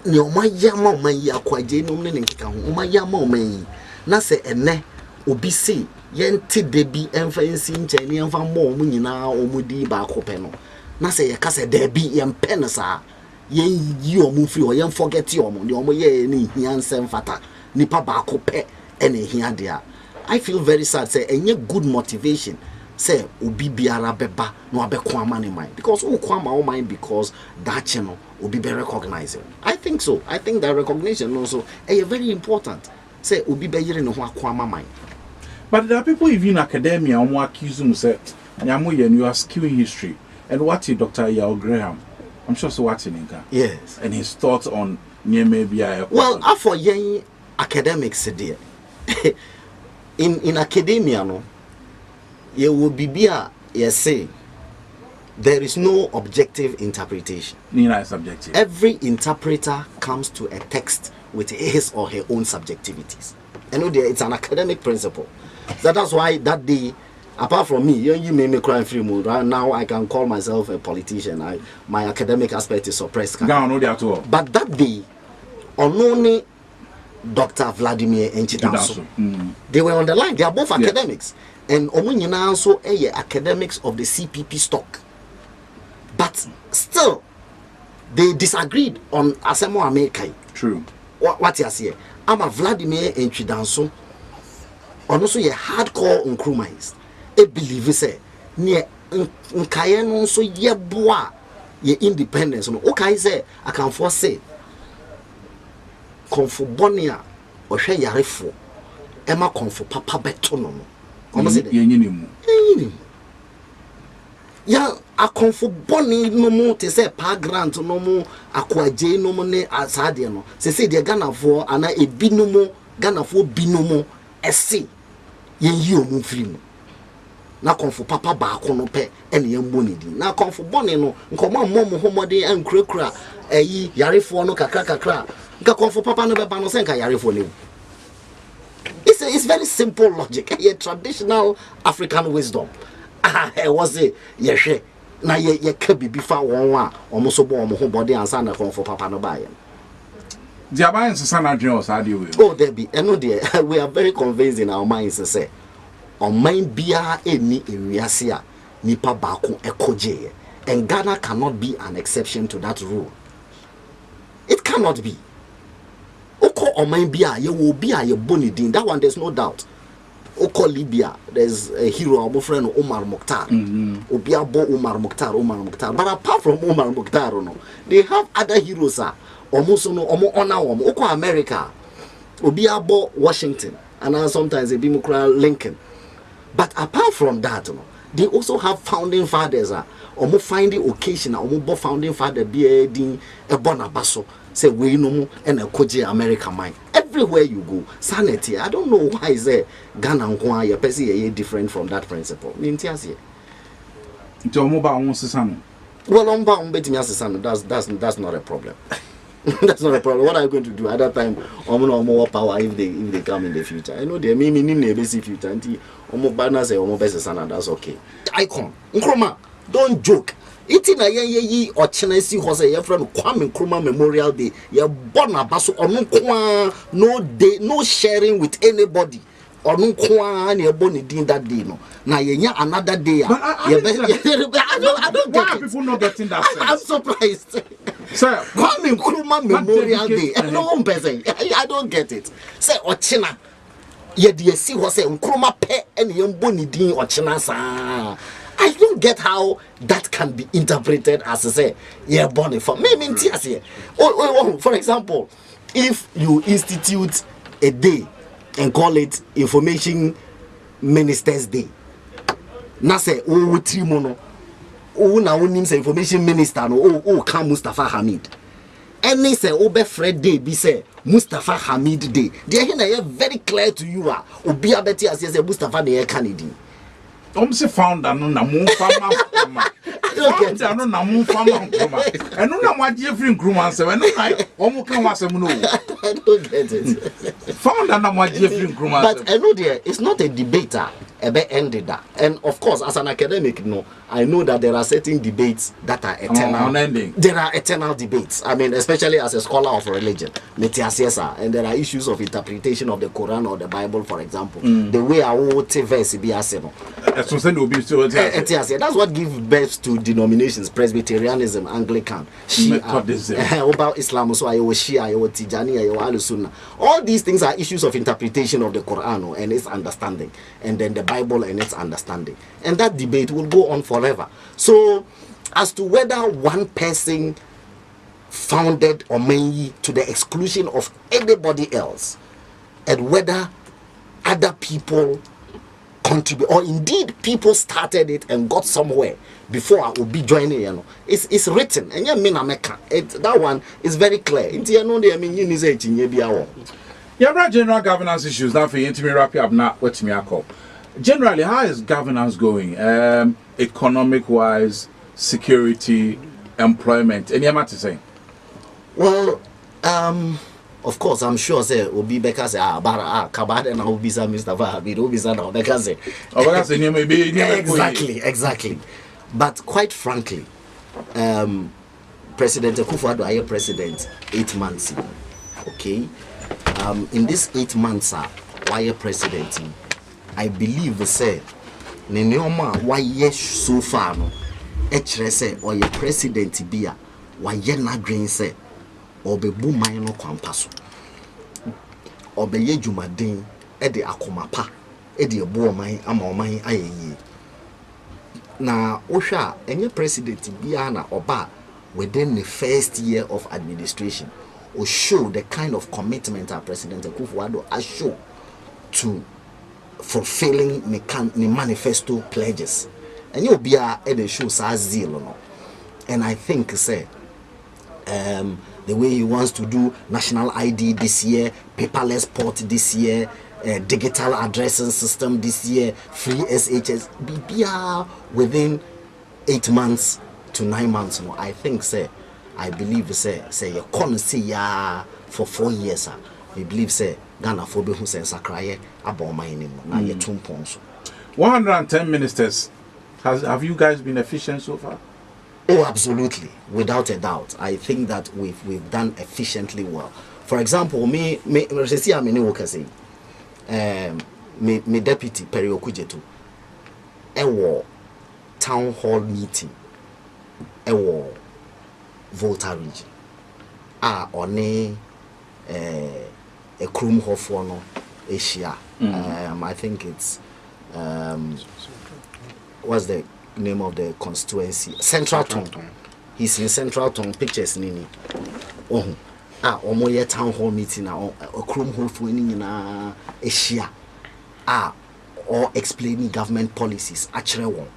Speaker 2: Ni omayama omayi akwaje no ne nkeka ho omayama omayi na se ene obi se yente debi emfa nsi nche ne emfa mo omu nyina omudi ba akopɛ no na se ye ka se debi yempe no sa yen yi omu free o yen forget omu ne omu ye ne hia nsem fata nipa ba akopɛ ene hia dia. I feel very sad say enye good motivation say obi biara beba no abeko amane mind, because who kwama o mind because that channel will be recognized. I think so. I think that recognition also is very important. Say obi be yire no ho akwama mind.
Speaker 1: But there are people even in academia who accuse them say you are skewing history. And what is Dr. Yao Graham I'm sure so watching Inka.
Speaker 2: Yes.
Speaker 1: And his thoughts on near maybe
Speaker 2: well, for young academics there. in academia no, you will be say there is no objective interpretation.
Speaker 1: Nina is subjective.
Speaker 2: Every interpreter comes to a text with his or her own subjectivities. And it's an academic principle. So that's why that day, apart from me, you made me cry in free mood. Right now, I can call myself a politician. My academic aspect is suppressed. But that day, only Dr. Vladimir and Chidanso, they were on the line. They are both academics. And Omunyina also academics of the CPP stock. But still, they disagreed on Asemo America.
Speaker 1: True.
Speaker 2: What you say? I'm a Vladimir and Chidanso. Also, a hardcore Nkrumahist. A believer say, near Nkayen so ye bois ye independence. Okay, say, I can foresay. Confu Bonia or Shay Yarifo. Emma confu Papa Betono. Almost yeah, a confu Bonnie no more to say pa grant no more aquaje no more asadiano. Say the Ghana for and a binomo Ghana for binomo SC. You move free. Na confu Papa Bacono pe and young money. Na confu Bonnie no, come on, Momo Homode and Cracra, a ye Yarifo no cacra. Ga confu Papa no bano senka Yarifo ni. It's very simple logic. A traditional African wisdom. I was a yes, na ye could be before one almost so warm home body and son for Papa no buy.
Speaker 1: The Abayans son Jones, how do you?
Speaker 2: Oh, there be, and no dear, we are very convinced in our minds to say, on mind be any in Riasia, Nipa Baku Ekoje, and Ghana cannot be an exception to that rule. It cannot be. Oko on mind be you will be a bonidin, that one there's no doubt. Oko Libya, there's a hero, our friend Omar Mokhtar. Obiabo Omar Mokhtar. But apart from Omar Mokhtar, no, they have other heroes. Almost no, honor Oko America, Obiabo Washington, and sometimes a Bimukra Lincoln. But apart from that, no, they also have founding fathers. Omo finding occasion, omo founding father be a Bonabaso. Say we no and a Koji America mine. Everywhere you go, sanity. I don't know why is there Ghana and Kwa your person different from that principle. Nintiasi. Well, that's not a problem. That's not a problem. What are you going to do at that time? More power if they come in the future. I know they mean in the basic future. Omo bana say omo best son, that's okay. Icon. Nkrumah, don't joke. Iti na ye or Chinese horse a friend Kwame Nkrumah Memorial Day. Ye born abaso or no day, no sharing with anybody. Or no kwa ni ebony din that day no. Na ye another day. I don't get
Speaker 1: why people not getting that sense?
Speaker 2: I'm surprised.
Speaker 1: Sir,
Speaker 2: Kwame Nkrumah Memorial Day. No one person. I don't get it. Say Ochina. Ye de see horse Nkrumah pe and ye ebony din Ochina sa. I don't get how that can be interpreted as I say, yeah, born for me. For example, if you institute a day and call it Information Ministers Day, na say oh trimono, oh na unim say Information Minister no oh come Mustapha Hamid. Any say Obe Fred Day be say Mustapha Hamid Day. They are very clear to you. Obi abeti as say Mustapha de Kennedy.
Speaker 1: Say founder no na mo fama founder no na mo fama and no na mo Jeffrey Nkrumah say when I omo kan wasem no.
Speaker 2: I don't get it.
Speaker 1: Founder na mo Jeffrey Nkrumah.
Speaker 2: But I know there it's not a debater ebe ended that. And of course as an academic no, I know that there are certain debates that are eternal. There are eternal debates. I mean especially as a scholar of religion, and there are issues of interpretation of the Quran or the Bible for example. The way I would verse be as no. That's what gives birth to denominations: Presbyterianism, Anglican, Shia, about Islam. So I was Shia, I was Tijani, I was Al-Sunnah. All these things are issues of interpretation of the Quran and its understanding, and then the Bible and its understanding. And that debate will go on forever. So, as to whether one person founded Omenyi to the exclusion of anybody else, and whether other people contribute, or indeed people started it and got somewhere before I will be joining, you know. It's written, and you mean that one is very clear. Into you know the I mean you need to be our.
Speaker 1: Yeah, general governance issues. Now for you to wrap up now. What me I call. Generally, how is governance going? Economic wise, security, employment. Any amount to say?
Speaker 2: Well, of course, I'm sure say will be because kabada and will be some Mustapha Hamid will be some because exactly. But quite frankly, President Akufo-Addo is president 8 months. Okay, in this 8 months, why president? I believe say Neneoma why so far no. Say or your president bia why na green say. Obebu man no kwampaso obeye dwumaden e de akomapa e de ebo man ama oman ayeyi na ohwa enye president bia na oba within the first year of administration or show the kind of commitment our President Akufo-Addo has shown to fulfilling the manifesto pledges and you be a e show sa zeal no. And I think say the way he wants to do national ID this year, paperless port this year, digital addressing system this year, free SHS, BBR within 8 months to 9 months. No, I think I believe say you can't see ya for 4 years. I believe Ghana for be who say sakraye about my name. Now you
Speaker 1: 110 ministers. Have you guys been efficient so far?
Speaker 2: Oh, absolutely, without a doubt. I think that we've done efficiently well. For example, me deputy Perry Okujetu, town hall meeting, Volta region. On a Krum Hofono Asia. I think it's what's the name of the constituency? Central Town. He's in Central Town. Pictures nini. Omoye town hall meeting na Krum hall for any na Asia. Or explaining government policies. Actually one.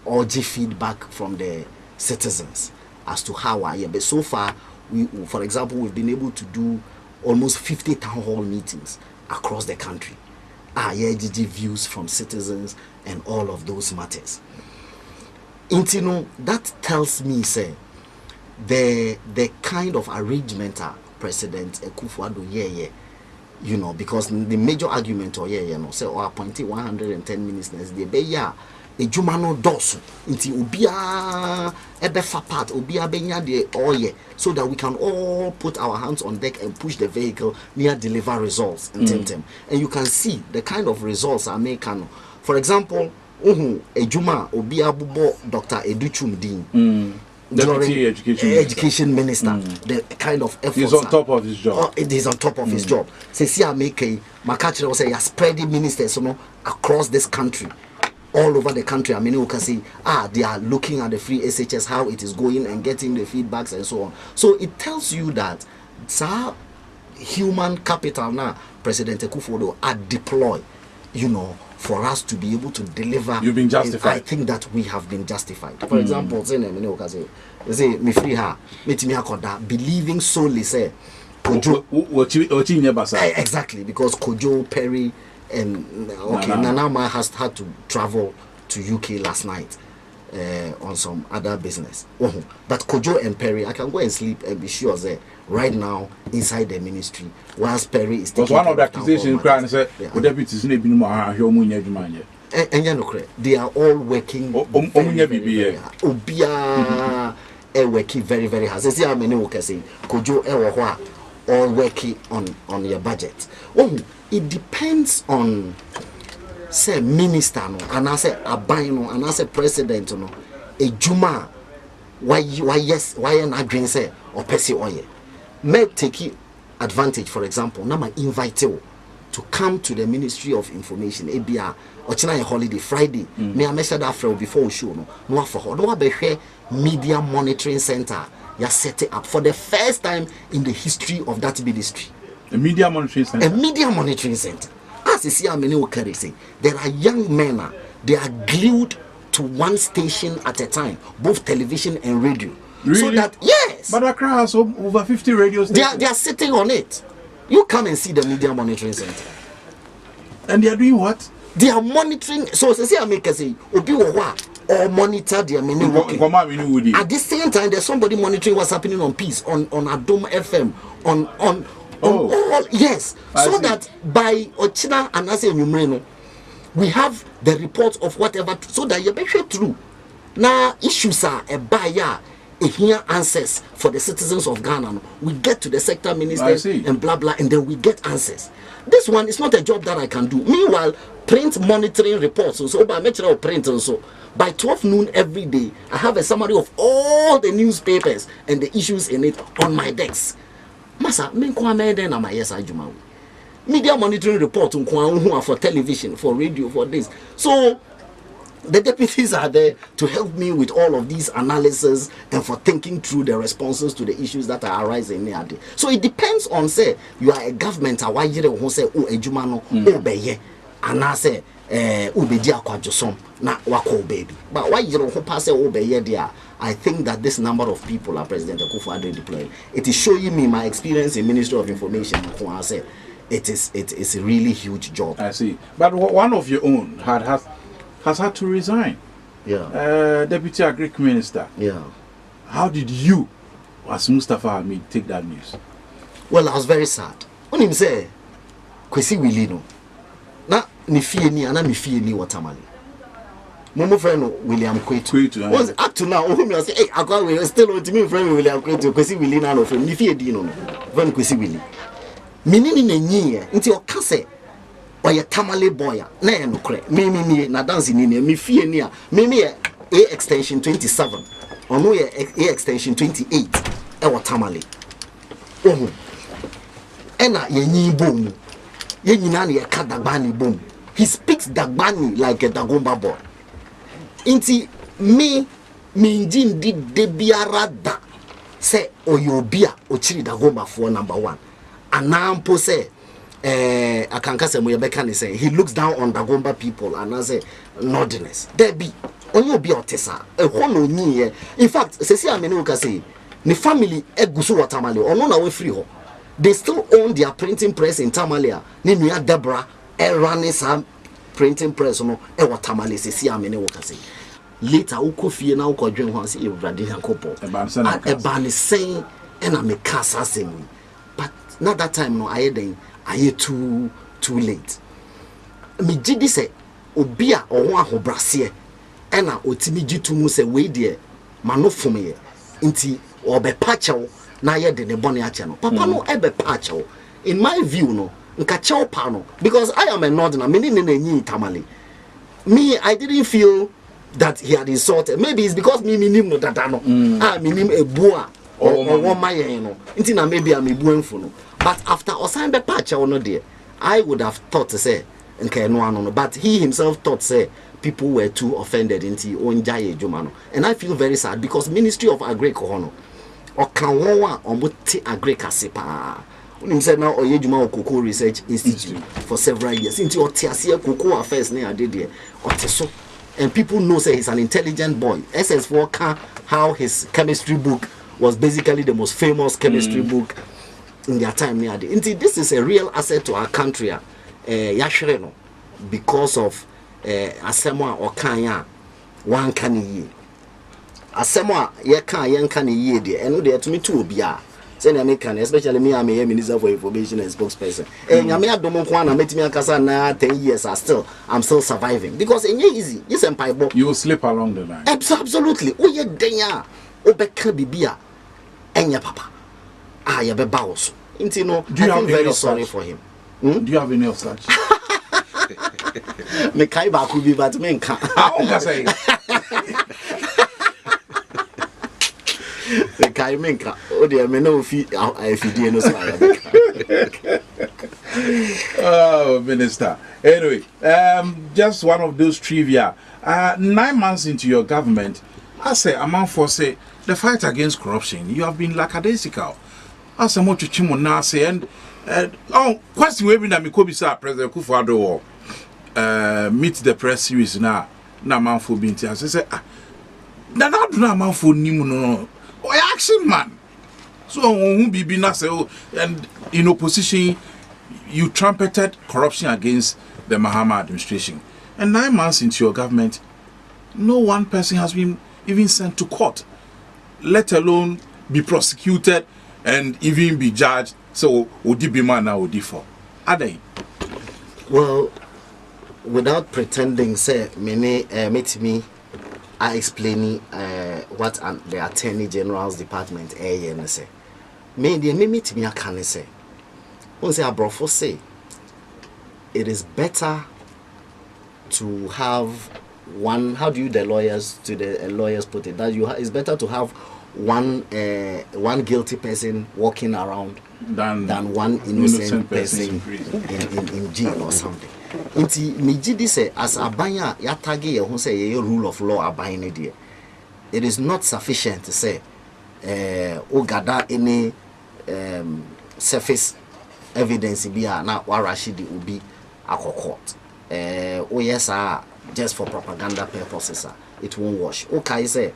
Speaker 2: Or give feedback from the citizens as to how but so far for example, we've been able to do almost 50 town hall meetings across the country. Views from citizens and all of those matters. And that tells me, say, the kind of arrangement President Akufo-Addo because the major argument say appointing 110 ministers, they be a jumano dosu into ubia ebefa part ubia benya de oye so that we can all put our hands on deck and push the vehicle near deliver results in Temtem. And you can see the kind of results are making. For example, a juma ubia bubo Dr. Educhum Dean.
Speaker 1: Deputy
Speaker 2: Education Minister, the kind of efforts.
Speaker 1: He's on top of his job.
Speaker 2: It is on top of his job. Say, make a Makachre was say, spreading ministers across this country. All over the country, I mean, you can see, they are looking at the free SHS, how it is going and getting the feedbacks and so on. So it tells you that human capital now, President Akufo-Addo are deployed, for us to be able to deliver.
Speaker 1: You've been justified.
Speaker 2: I think that we have been justified. For example, say me free her, believing solely say, Kojo. Exactly, because Kojo, Perry, and Nanama has had to travel to UK last night on some other business. But Kojo and Perry, I can go and sleep and be sure that right now inside the ministry, whilst Perry is taking
Speaker 1: one of the accusations crying said, deputies
Speaker 2: they are all working working very, very hard. See how many workers say Kojo all working on your budget. It depends on say minister and I say abino and I say president a juma why not green say or pesi oye may take advantage. For example, now I invite you to come to the Ministry of Information ABR or China holiday Friday. May I mention that before we show no for media monitoring center you set it up for the first time in the history of that ministry.
Speaker 1: A media monitoring center.
Speaker 2: A media monitoring center. As you see, I mean, there are young men, they are glued to one station at a time, both television and radio.
Speaker 1: Really?
Speaker 2: So that, yes.
Speaker 1: But Accra has over 50 radio stations.
Speaker 2: They are sitting on it. You come and see the Media Monitoring Center.
Speaker 1: And they are doing what?
Speaker 2: They are monitoring. So, say, I make say, Obi or monitor their mini working. At the same time, there's somebody monitoring what's happening on Peace, on Adom FM, on all, yes. So that by Ochina and Ase Numreno, we have the report of whatever, so that you're better true. Now, issues are a buyer. Here answers for the citizens of Ghana. We get to the sector ministers and blah blah, and then we get answers. This one is not a job that I can do. Meanwhile, print monitoring reports also by metro print also. By 12 noon every day, I have a summary of all the newspapers and the issues in it on my desk. Masa, media monitoring report for television, for radio, for this. So the deputies are there to help me with all of these analysis and for thinking through the responses to the issues that are arising there. So it depends on, say, you are a government, who say, oh, ejumano, oh, beye, and I say, ubedia kwajosom, na wako baby. But why you don't pass oh, beye there? I think that this number of people are President Akufo-Addo deploying. It is showing me my experience in Ministry of Information. I say, it is a really huge job.
Speaker 1: I see. But one of your own has had to resign.
Speaker 2: Yeah.
Speaker 1: Deputy Agric Minister.
Speaker 2: Yeah.
Speaker 1: How did you, as Mustapha Hamid, take that news?
Speaker 2: Well, I was very sad. When him say, Kwesi Wilino, na ni fie ni ana mi fie ni watamali. Momo friend William Quaittoo. Was up to now, whom you say, hey, I got still with me friend William Quaittoo, Kwesi Wilino no friend, ni fie di no. Friend Kwesi Willi. Minini ne nyi nti o kase oye tamale boya na ye nokre me na dance ni me fie ni a me a extension 27 ono ye a extension 28 e wo tamale ohu ena ye nyi bom ye nyina na ye ka dagbani bom. He speaks dagbani like a dagomba boy. Inti me njin di de biara da se oyobia ochiri dagomba for number 1 anampo say I can say Moyebeka say he looks down on Dagomba people and I say nordiness. There be only be otesa. In fact, Sesi Amenu say the family egusu wa Tamale or no na we free ho. They still own their printing press in Tamalia. Ni nuya Debra running some printing press no e wa Tamale Sesi Amenu say. Later uko fie na uko dwen ho say e brade yankopo. E ban saying and I make kasa say me. But not that time no I too late. Me jidi say obia oho ahobrase e na otimi jitu mu say we de manofom ye nti obepachew na ye de ne bone ache no papa no ebepachew. In my view no nka chew pa no, because I am a northerner, me ne nyi tamale. Me I didn't feel that he had insulted. Maybe it's because me nim no dada no me nim ebua or one my no nti na maybe am ebuenfo no. But after Osanbe Pacha or no there, I would have thought to say, but he himself thought say people were too offended into Onjaye Jumano. And I feel very sad because Ministry of Agriculture or Kanwa or Muti Agricasipa. When said now Oyejuma Cocoa Research Institute for several years into Otiasia Cocoa affairs near Didier or Teso. And people know say he's an intelligent boy. SS4 how his chemistry book was basically the most famous chemistry book in their time near the. This is a real asset to our country, Yashreno, because of Asemwa or Kanya, one can ye. Asemwa, Yakan can ye, dear, and there to me too, Bia. Send American, especially me, I'm a minister for information and spokesperson. And Yamia Domokwana met me a Casana 10 years, I'm still surviving. Because it's easy, yes, and Pipe.
Speaker 1: You will slip along the line.
Speaker 2: Absolutely. Oh, yeah, Denya, Obeka Bibia, and your papa. You be bows. Intino, I feel very sorry for him.
Speaker 1: Do you have any of such?
Speaker 2: Me kaiba could be but men can't.
Speaker 1: How say?
Speaker 2: The Kaimenka. Oh, dear, me no feet. If you didn't know,
Speaker 1: oh, Minister. Anyway, just one of those trivia. 9 months into your government, I say, among for say, the fight against corruption, you have been lackadaisical. as a much chimo nase and oh question we be na me ko bi say President Kufuor meet the press series na manfo bi nti as say na do na manfo nim no action man so who be na say and in opposition you trumpeted corruption against the Mahama administration, and 9 months into your government no one person has been even sent to court, let alone be prosecuted and even be judged. So would you be man now would you for are they?
Speaker 2: Well, without pretending say meet me I explain what the Attorney General's Department say. Me meet me I can say. Once I brought say it is better to have one. How do the lawyers put it? That it's better to have one guilty person walking around than one innocent person in jail or something. Inti me say as abanya ya tagi ye ho say ye rule of law abanya there. It is not sufficient to say o gada any surface evidence bia na warashidi ubi court. Oh yes, just for propaganda purposes, it won't wash. Okay, say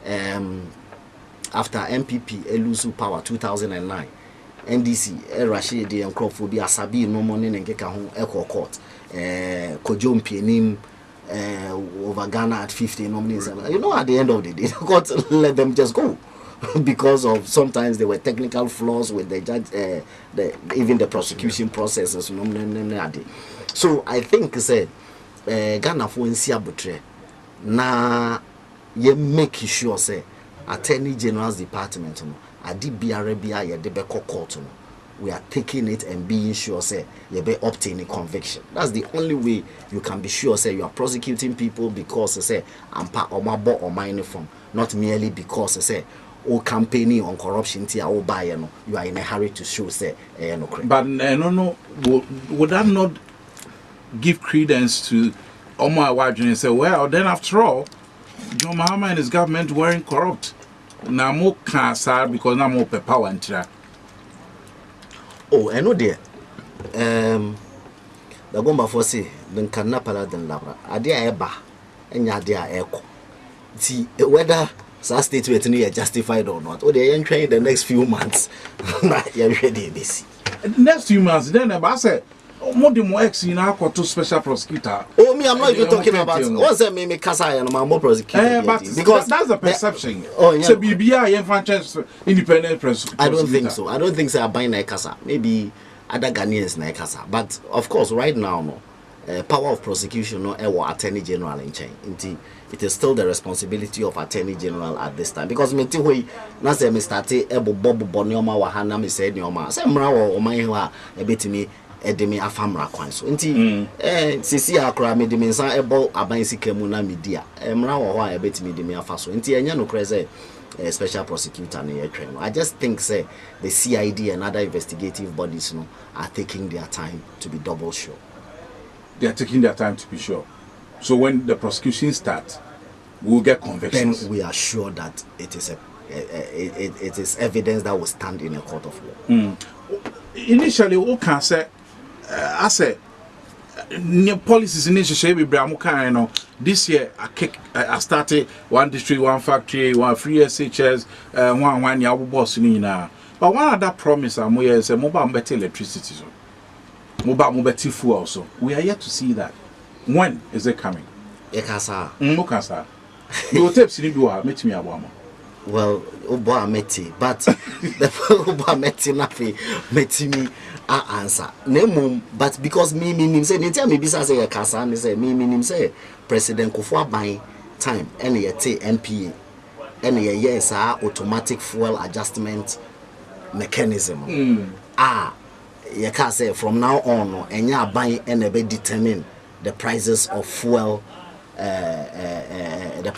Speaker 2: after MPP lose power 2009, NDC Rashidi and Crawford Sabi no money and get a court. Kojom Pienim over Ghana at 50 nominees. You know, at the end of the day, court let them just go. Because of sometimes there were technical flaws with the judge, even the prosecution processes. So I think say Ghana for Nsiabutre na ye make sure say Attorney General's Department adi biara bia ye de be court we are taking it and being sure say you be obtaining conviction. That's the only way you can be sure say you are prosecuting people because say ampa or mabo or my uniform, not merely because say or campaigning on corruption tia or buy you are in a hurry to show say no.
Speaker 1: But no would that not give credence to Omar Wajun and say, well, then after all, John Mahama and his government weren't corrupt. Now more cancer because now more power and tra.
Speaker 2: Oh, I know there. The gomba for say, then can napala than labra. Adia eba, and yadia echo. See whether such statement is justified or not. Or they are trying the next few months. You're ready, busy.
Speaker 1: Next few months, then I said. More ex in our court to special prosecutor.
Speaker 2: Oh, me, I'm not even talking about what's that me Kasa and my more prosecutor.
Speaker 1: Because that's the perception.
Speaker 2: Oh, yeah.
Speaker 1: So BBI franchise independent prosecutor.
Speaker 2: I don't think so. I don't think so. I buy na Kasa. Maybe other Ghanaians na Kasa. But of course, right now, no power of prosecution no Attorney General in chain. It is still the responsibility of Attorney General at this time because me tiwe na say me start ebo bobo bonioma wahana me say nioma. Say mra wo oman ho a ebetimi edemi afamra kwan so nti sisi akra me de mensa ebo aban sika mu na media mra wo ho a ebetimi de me afa so nti enya no kre say special prosecutor na yetwen. I just think say the CID and other investigative bodies no are taking their time to be double sure.
Speaker 1: They are taking their time to be sure. So when the prosecution starts, we'll get convictions.
Speaker 2: Then we are sure that it is it is evidence that will stand in a court of law.
Speaker 1: Initially, what can say? I say, policies in this year I started one district, one factory, one free SHS, one year boss in now. But one other promise I'm here is a mobile better electricity, mobile fuel also. We are yet to see that. When is it coming?
Speaker 2: Ekasa.
Speaker 1: Mokasa. You will tape meet me a woman.
Speaker 2: Well, Oba meti, but the Oba meti nafi meti me answer. Name but because me say tell me bisa say Ekasa and say me say President Kufuor by time and ye take NPA and ye yes automatic fuel adjustment mechanism. You can say from now on and ya buy and be determine the prices of fuel. The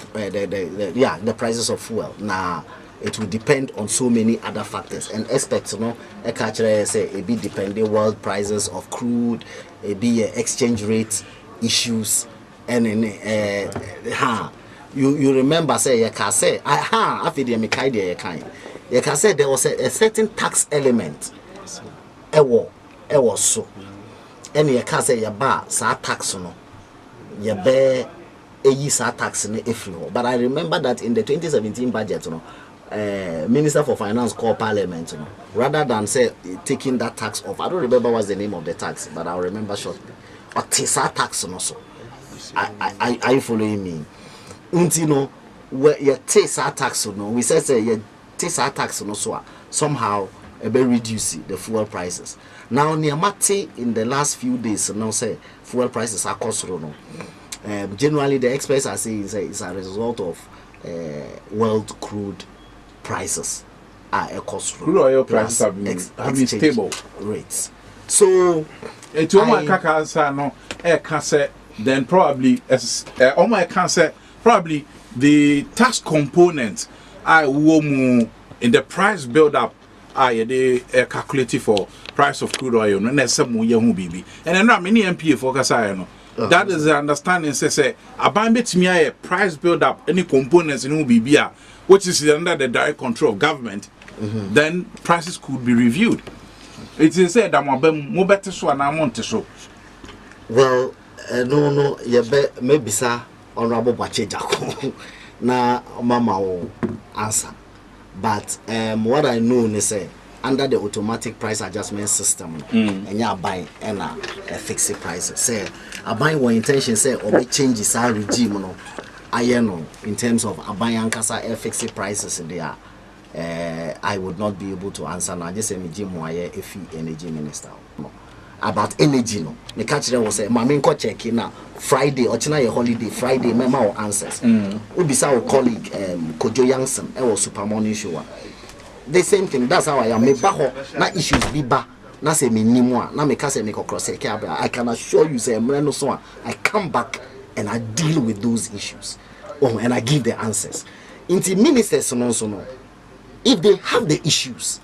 Speaker 2: prices of fuel. Now it will depend on so many other factors and aspects. A catcher say it be depending world prices of crude, it be exchange rate issues, and you remember say you can say I feel the kind you can say there was a certain tax element. It was so. And you can say, sa tax no. You bear a year's tax in the But I remember that in the 2017 budget, Minister for Finance called Parliament, rather than say taking that tax off. I don't remember what's the name of the tax, but I'll remember shortly. But TISA tax also. Are you following me? You know, where your TISA tax, we say your TISA tax also somehow reduce the fuel prices. Now, Niamati in the last few days, now say fuel prices are cost. Generally, the experts are saying it's a result of world crude prices are a cost.
Speaker 1: Crude oil prices have been stable
Speaker 2: rates. So,
Speaker 1: then probably probably the tax component in the price build up they calculated for price of crude oil and then many MPA focus that is the understanding say a price build up any components in BBA which is under the direct control of government. Then prices could be reviewed. It is said that more better so and amount so.
Speaker 2: Well, no, maybe sir, Honorable Bacheja na mama will answer. But what I know is under the automatic price adjustment system, and you buy and a fixed price. Say, I buy one intention say or changes our regime no. I know in terms of buying kasa fixed prices in there. I would not be able to answer now. Just say me Jim Moye energy minister. No. About energy no. The catch there was say mama ko check na Friday or china holiday Friday mema or answers. Ubisa our colleague Kojo Youngson was super morning show. The same thing, that's how I am. Me baho na issues be ba na say me nimwa na me ka say me ko cross I can assure you say no so I come back and I deal with those issues. And I give the answers. Inti ministers no. If they have the issues,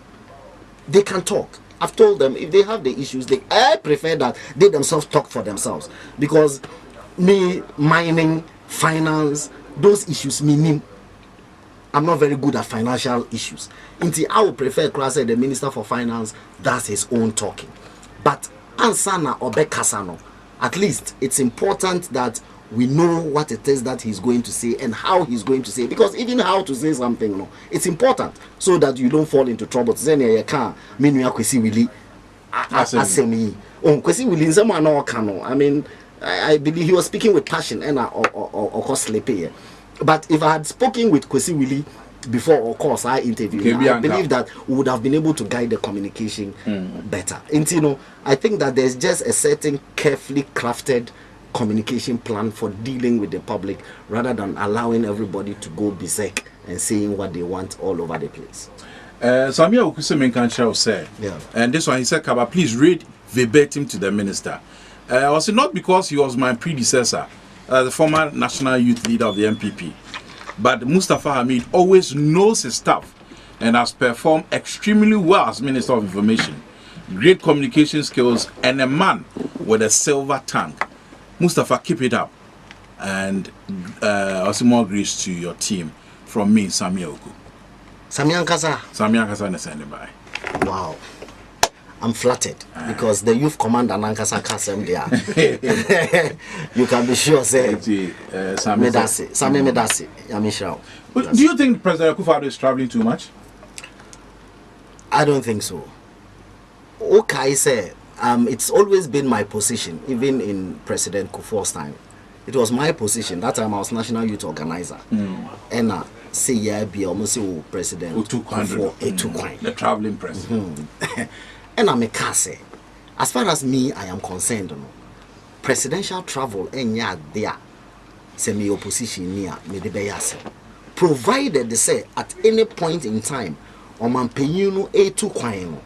Speaker 2: they can talk. I've told them if they have the issues, I prefer that they themselves talk for themselves. Because me, mining, finance, those issues, I'm not very good at financial issues. I would prefer the Minister for Finance does his own talking. But Ansana or Bekasano, at least it's important that we know what it is that he's going to say and how he's going to say it. Because even how to say something, no, it's important so that you don't fall into trouble. I mean, I believe he was speaking with passion and or sleepy. But if I had spoken with Kwesi Willie before, of course, I interviewed, I believe that we would have been able to guide the communication better. And I think that there's just a certain carefully crafted communication plan for dealing with the public rather than allowing everybody to go berserk and saying what they want all over the place.
Speaker 1: Samia Okusemen Kanchao said, and this one he said, Kaba, please read verbatim to the minister. Also, not because he was my predecessor, the former national youth leader of the MPP, but Mustapha Hamid always knows his stuff and has performed extremely well as Minister of Information. Great communication skills and a man with a silver tongue. Mustapha, keep it up, and also more grace to your team from me, Samia Oku.
Speaker 2: Samia
Speaker 1: Nkasa and send by.
Speaker 2: Wow, I'm flattered because the youth commander Nankasa Kasem there. You can be sure, say Samia Medasi, Yamishao.
Speaker 1: Do you think President Akufo-Addo is traveling too much?
Speaker 2: I don't think so. Okay, say. It's always been my position, even in President Kufuor's time. It was my position. That time I was National Youth Organizer. And say yeah, be almost President Kufuor,
Speaker 1: the traveling president.
Speaker 2: And I'm a case. As far as me, I am concerned, presidential travel and yeah, there, say me opposition near me the bayas. Provided they say at any point in time, or man pay you a2 kwano.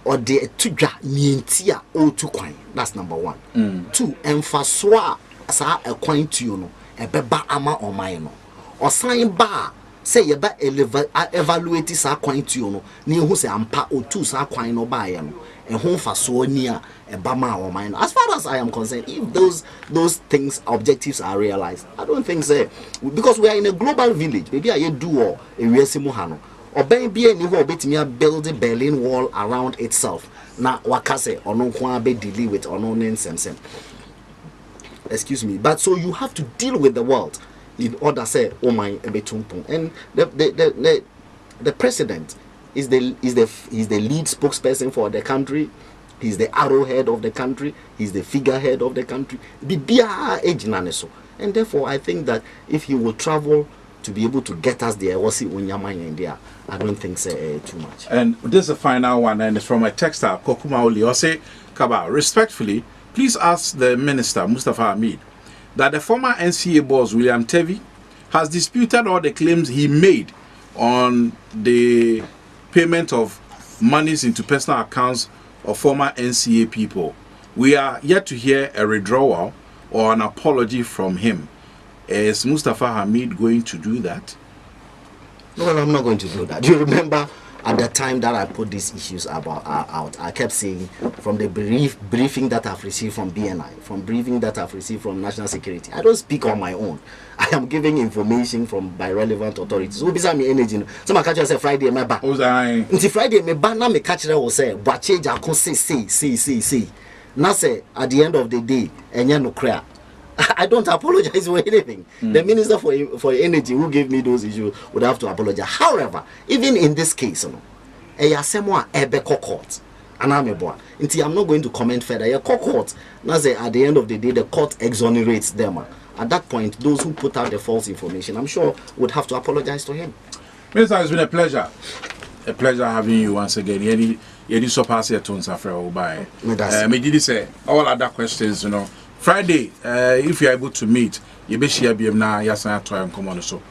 Speaker 2: Or the tuja nientia o tu kwan. That's number one. 2, emphaswa sa a coin to you no a beba ama or mine. Or sign bar say ye ba evaluate sa coin to you no ni who say ampa o two sa coin no buy and home for so near a bama or mine. As far as I am concerned, if those things objectives are realized, I don't think so. Because we are in a global village. Maybe I do or a reasimuhano. Oben be any who betimi build the Berlin Wall around itself. Na wakase ono kwa be deal with ono nensem. Excuse me. But so you have to deal with the world in order say oh my ebetumpo. And the president is the lead spokesperson for the country. He's the arrowhead of the country. He's the figurehead of the country. And therefore, I think that if he will travel to be able to get us there, I don't think too much.
Speaker 1: And this is the final one, and it's from a texter, Kokuma Oliose Kaba. Respectfully, please ask the minister, Mustapha Hamid, that the former NCA boss, William Tevi, has disputed all the claims he made on the payment of monies into personal accounts of former NCA people. We are yet to hear a withdrawal or an apology from him. Is Mustapha Hamid going to do that?
Speaker 2: No, I'm not going to do that. Do you remember at the time that I put these issues out, I kept saying from the briefing that I've received from BNI, from briefing that I've received from National Security, I don't speak on my own. I am giving information by relevant authorities. So beside me energy. Some catch say Friday me ba. Until Friday me ba na me catch will say Bache Jakon say. Na say at the end of the day enya no clear. I don't apologize for anything. The minister for energy who gave me those issues would have to apologize. However, even in this case, court. And I'm not going to comment further. Court. Now say at the end of the day, the court exonerates them. At that point, those who put out the false information, I'm sure, would have to apologize to him.
Speaker 1: Minister, it's been a pleasure. A pleasure having you once again. You surpass your tones after all by. Me did say all other questions, Friday, if you're able to meet, you be share BM now, yes, I try and come on the show.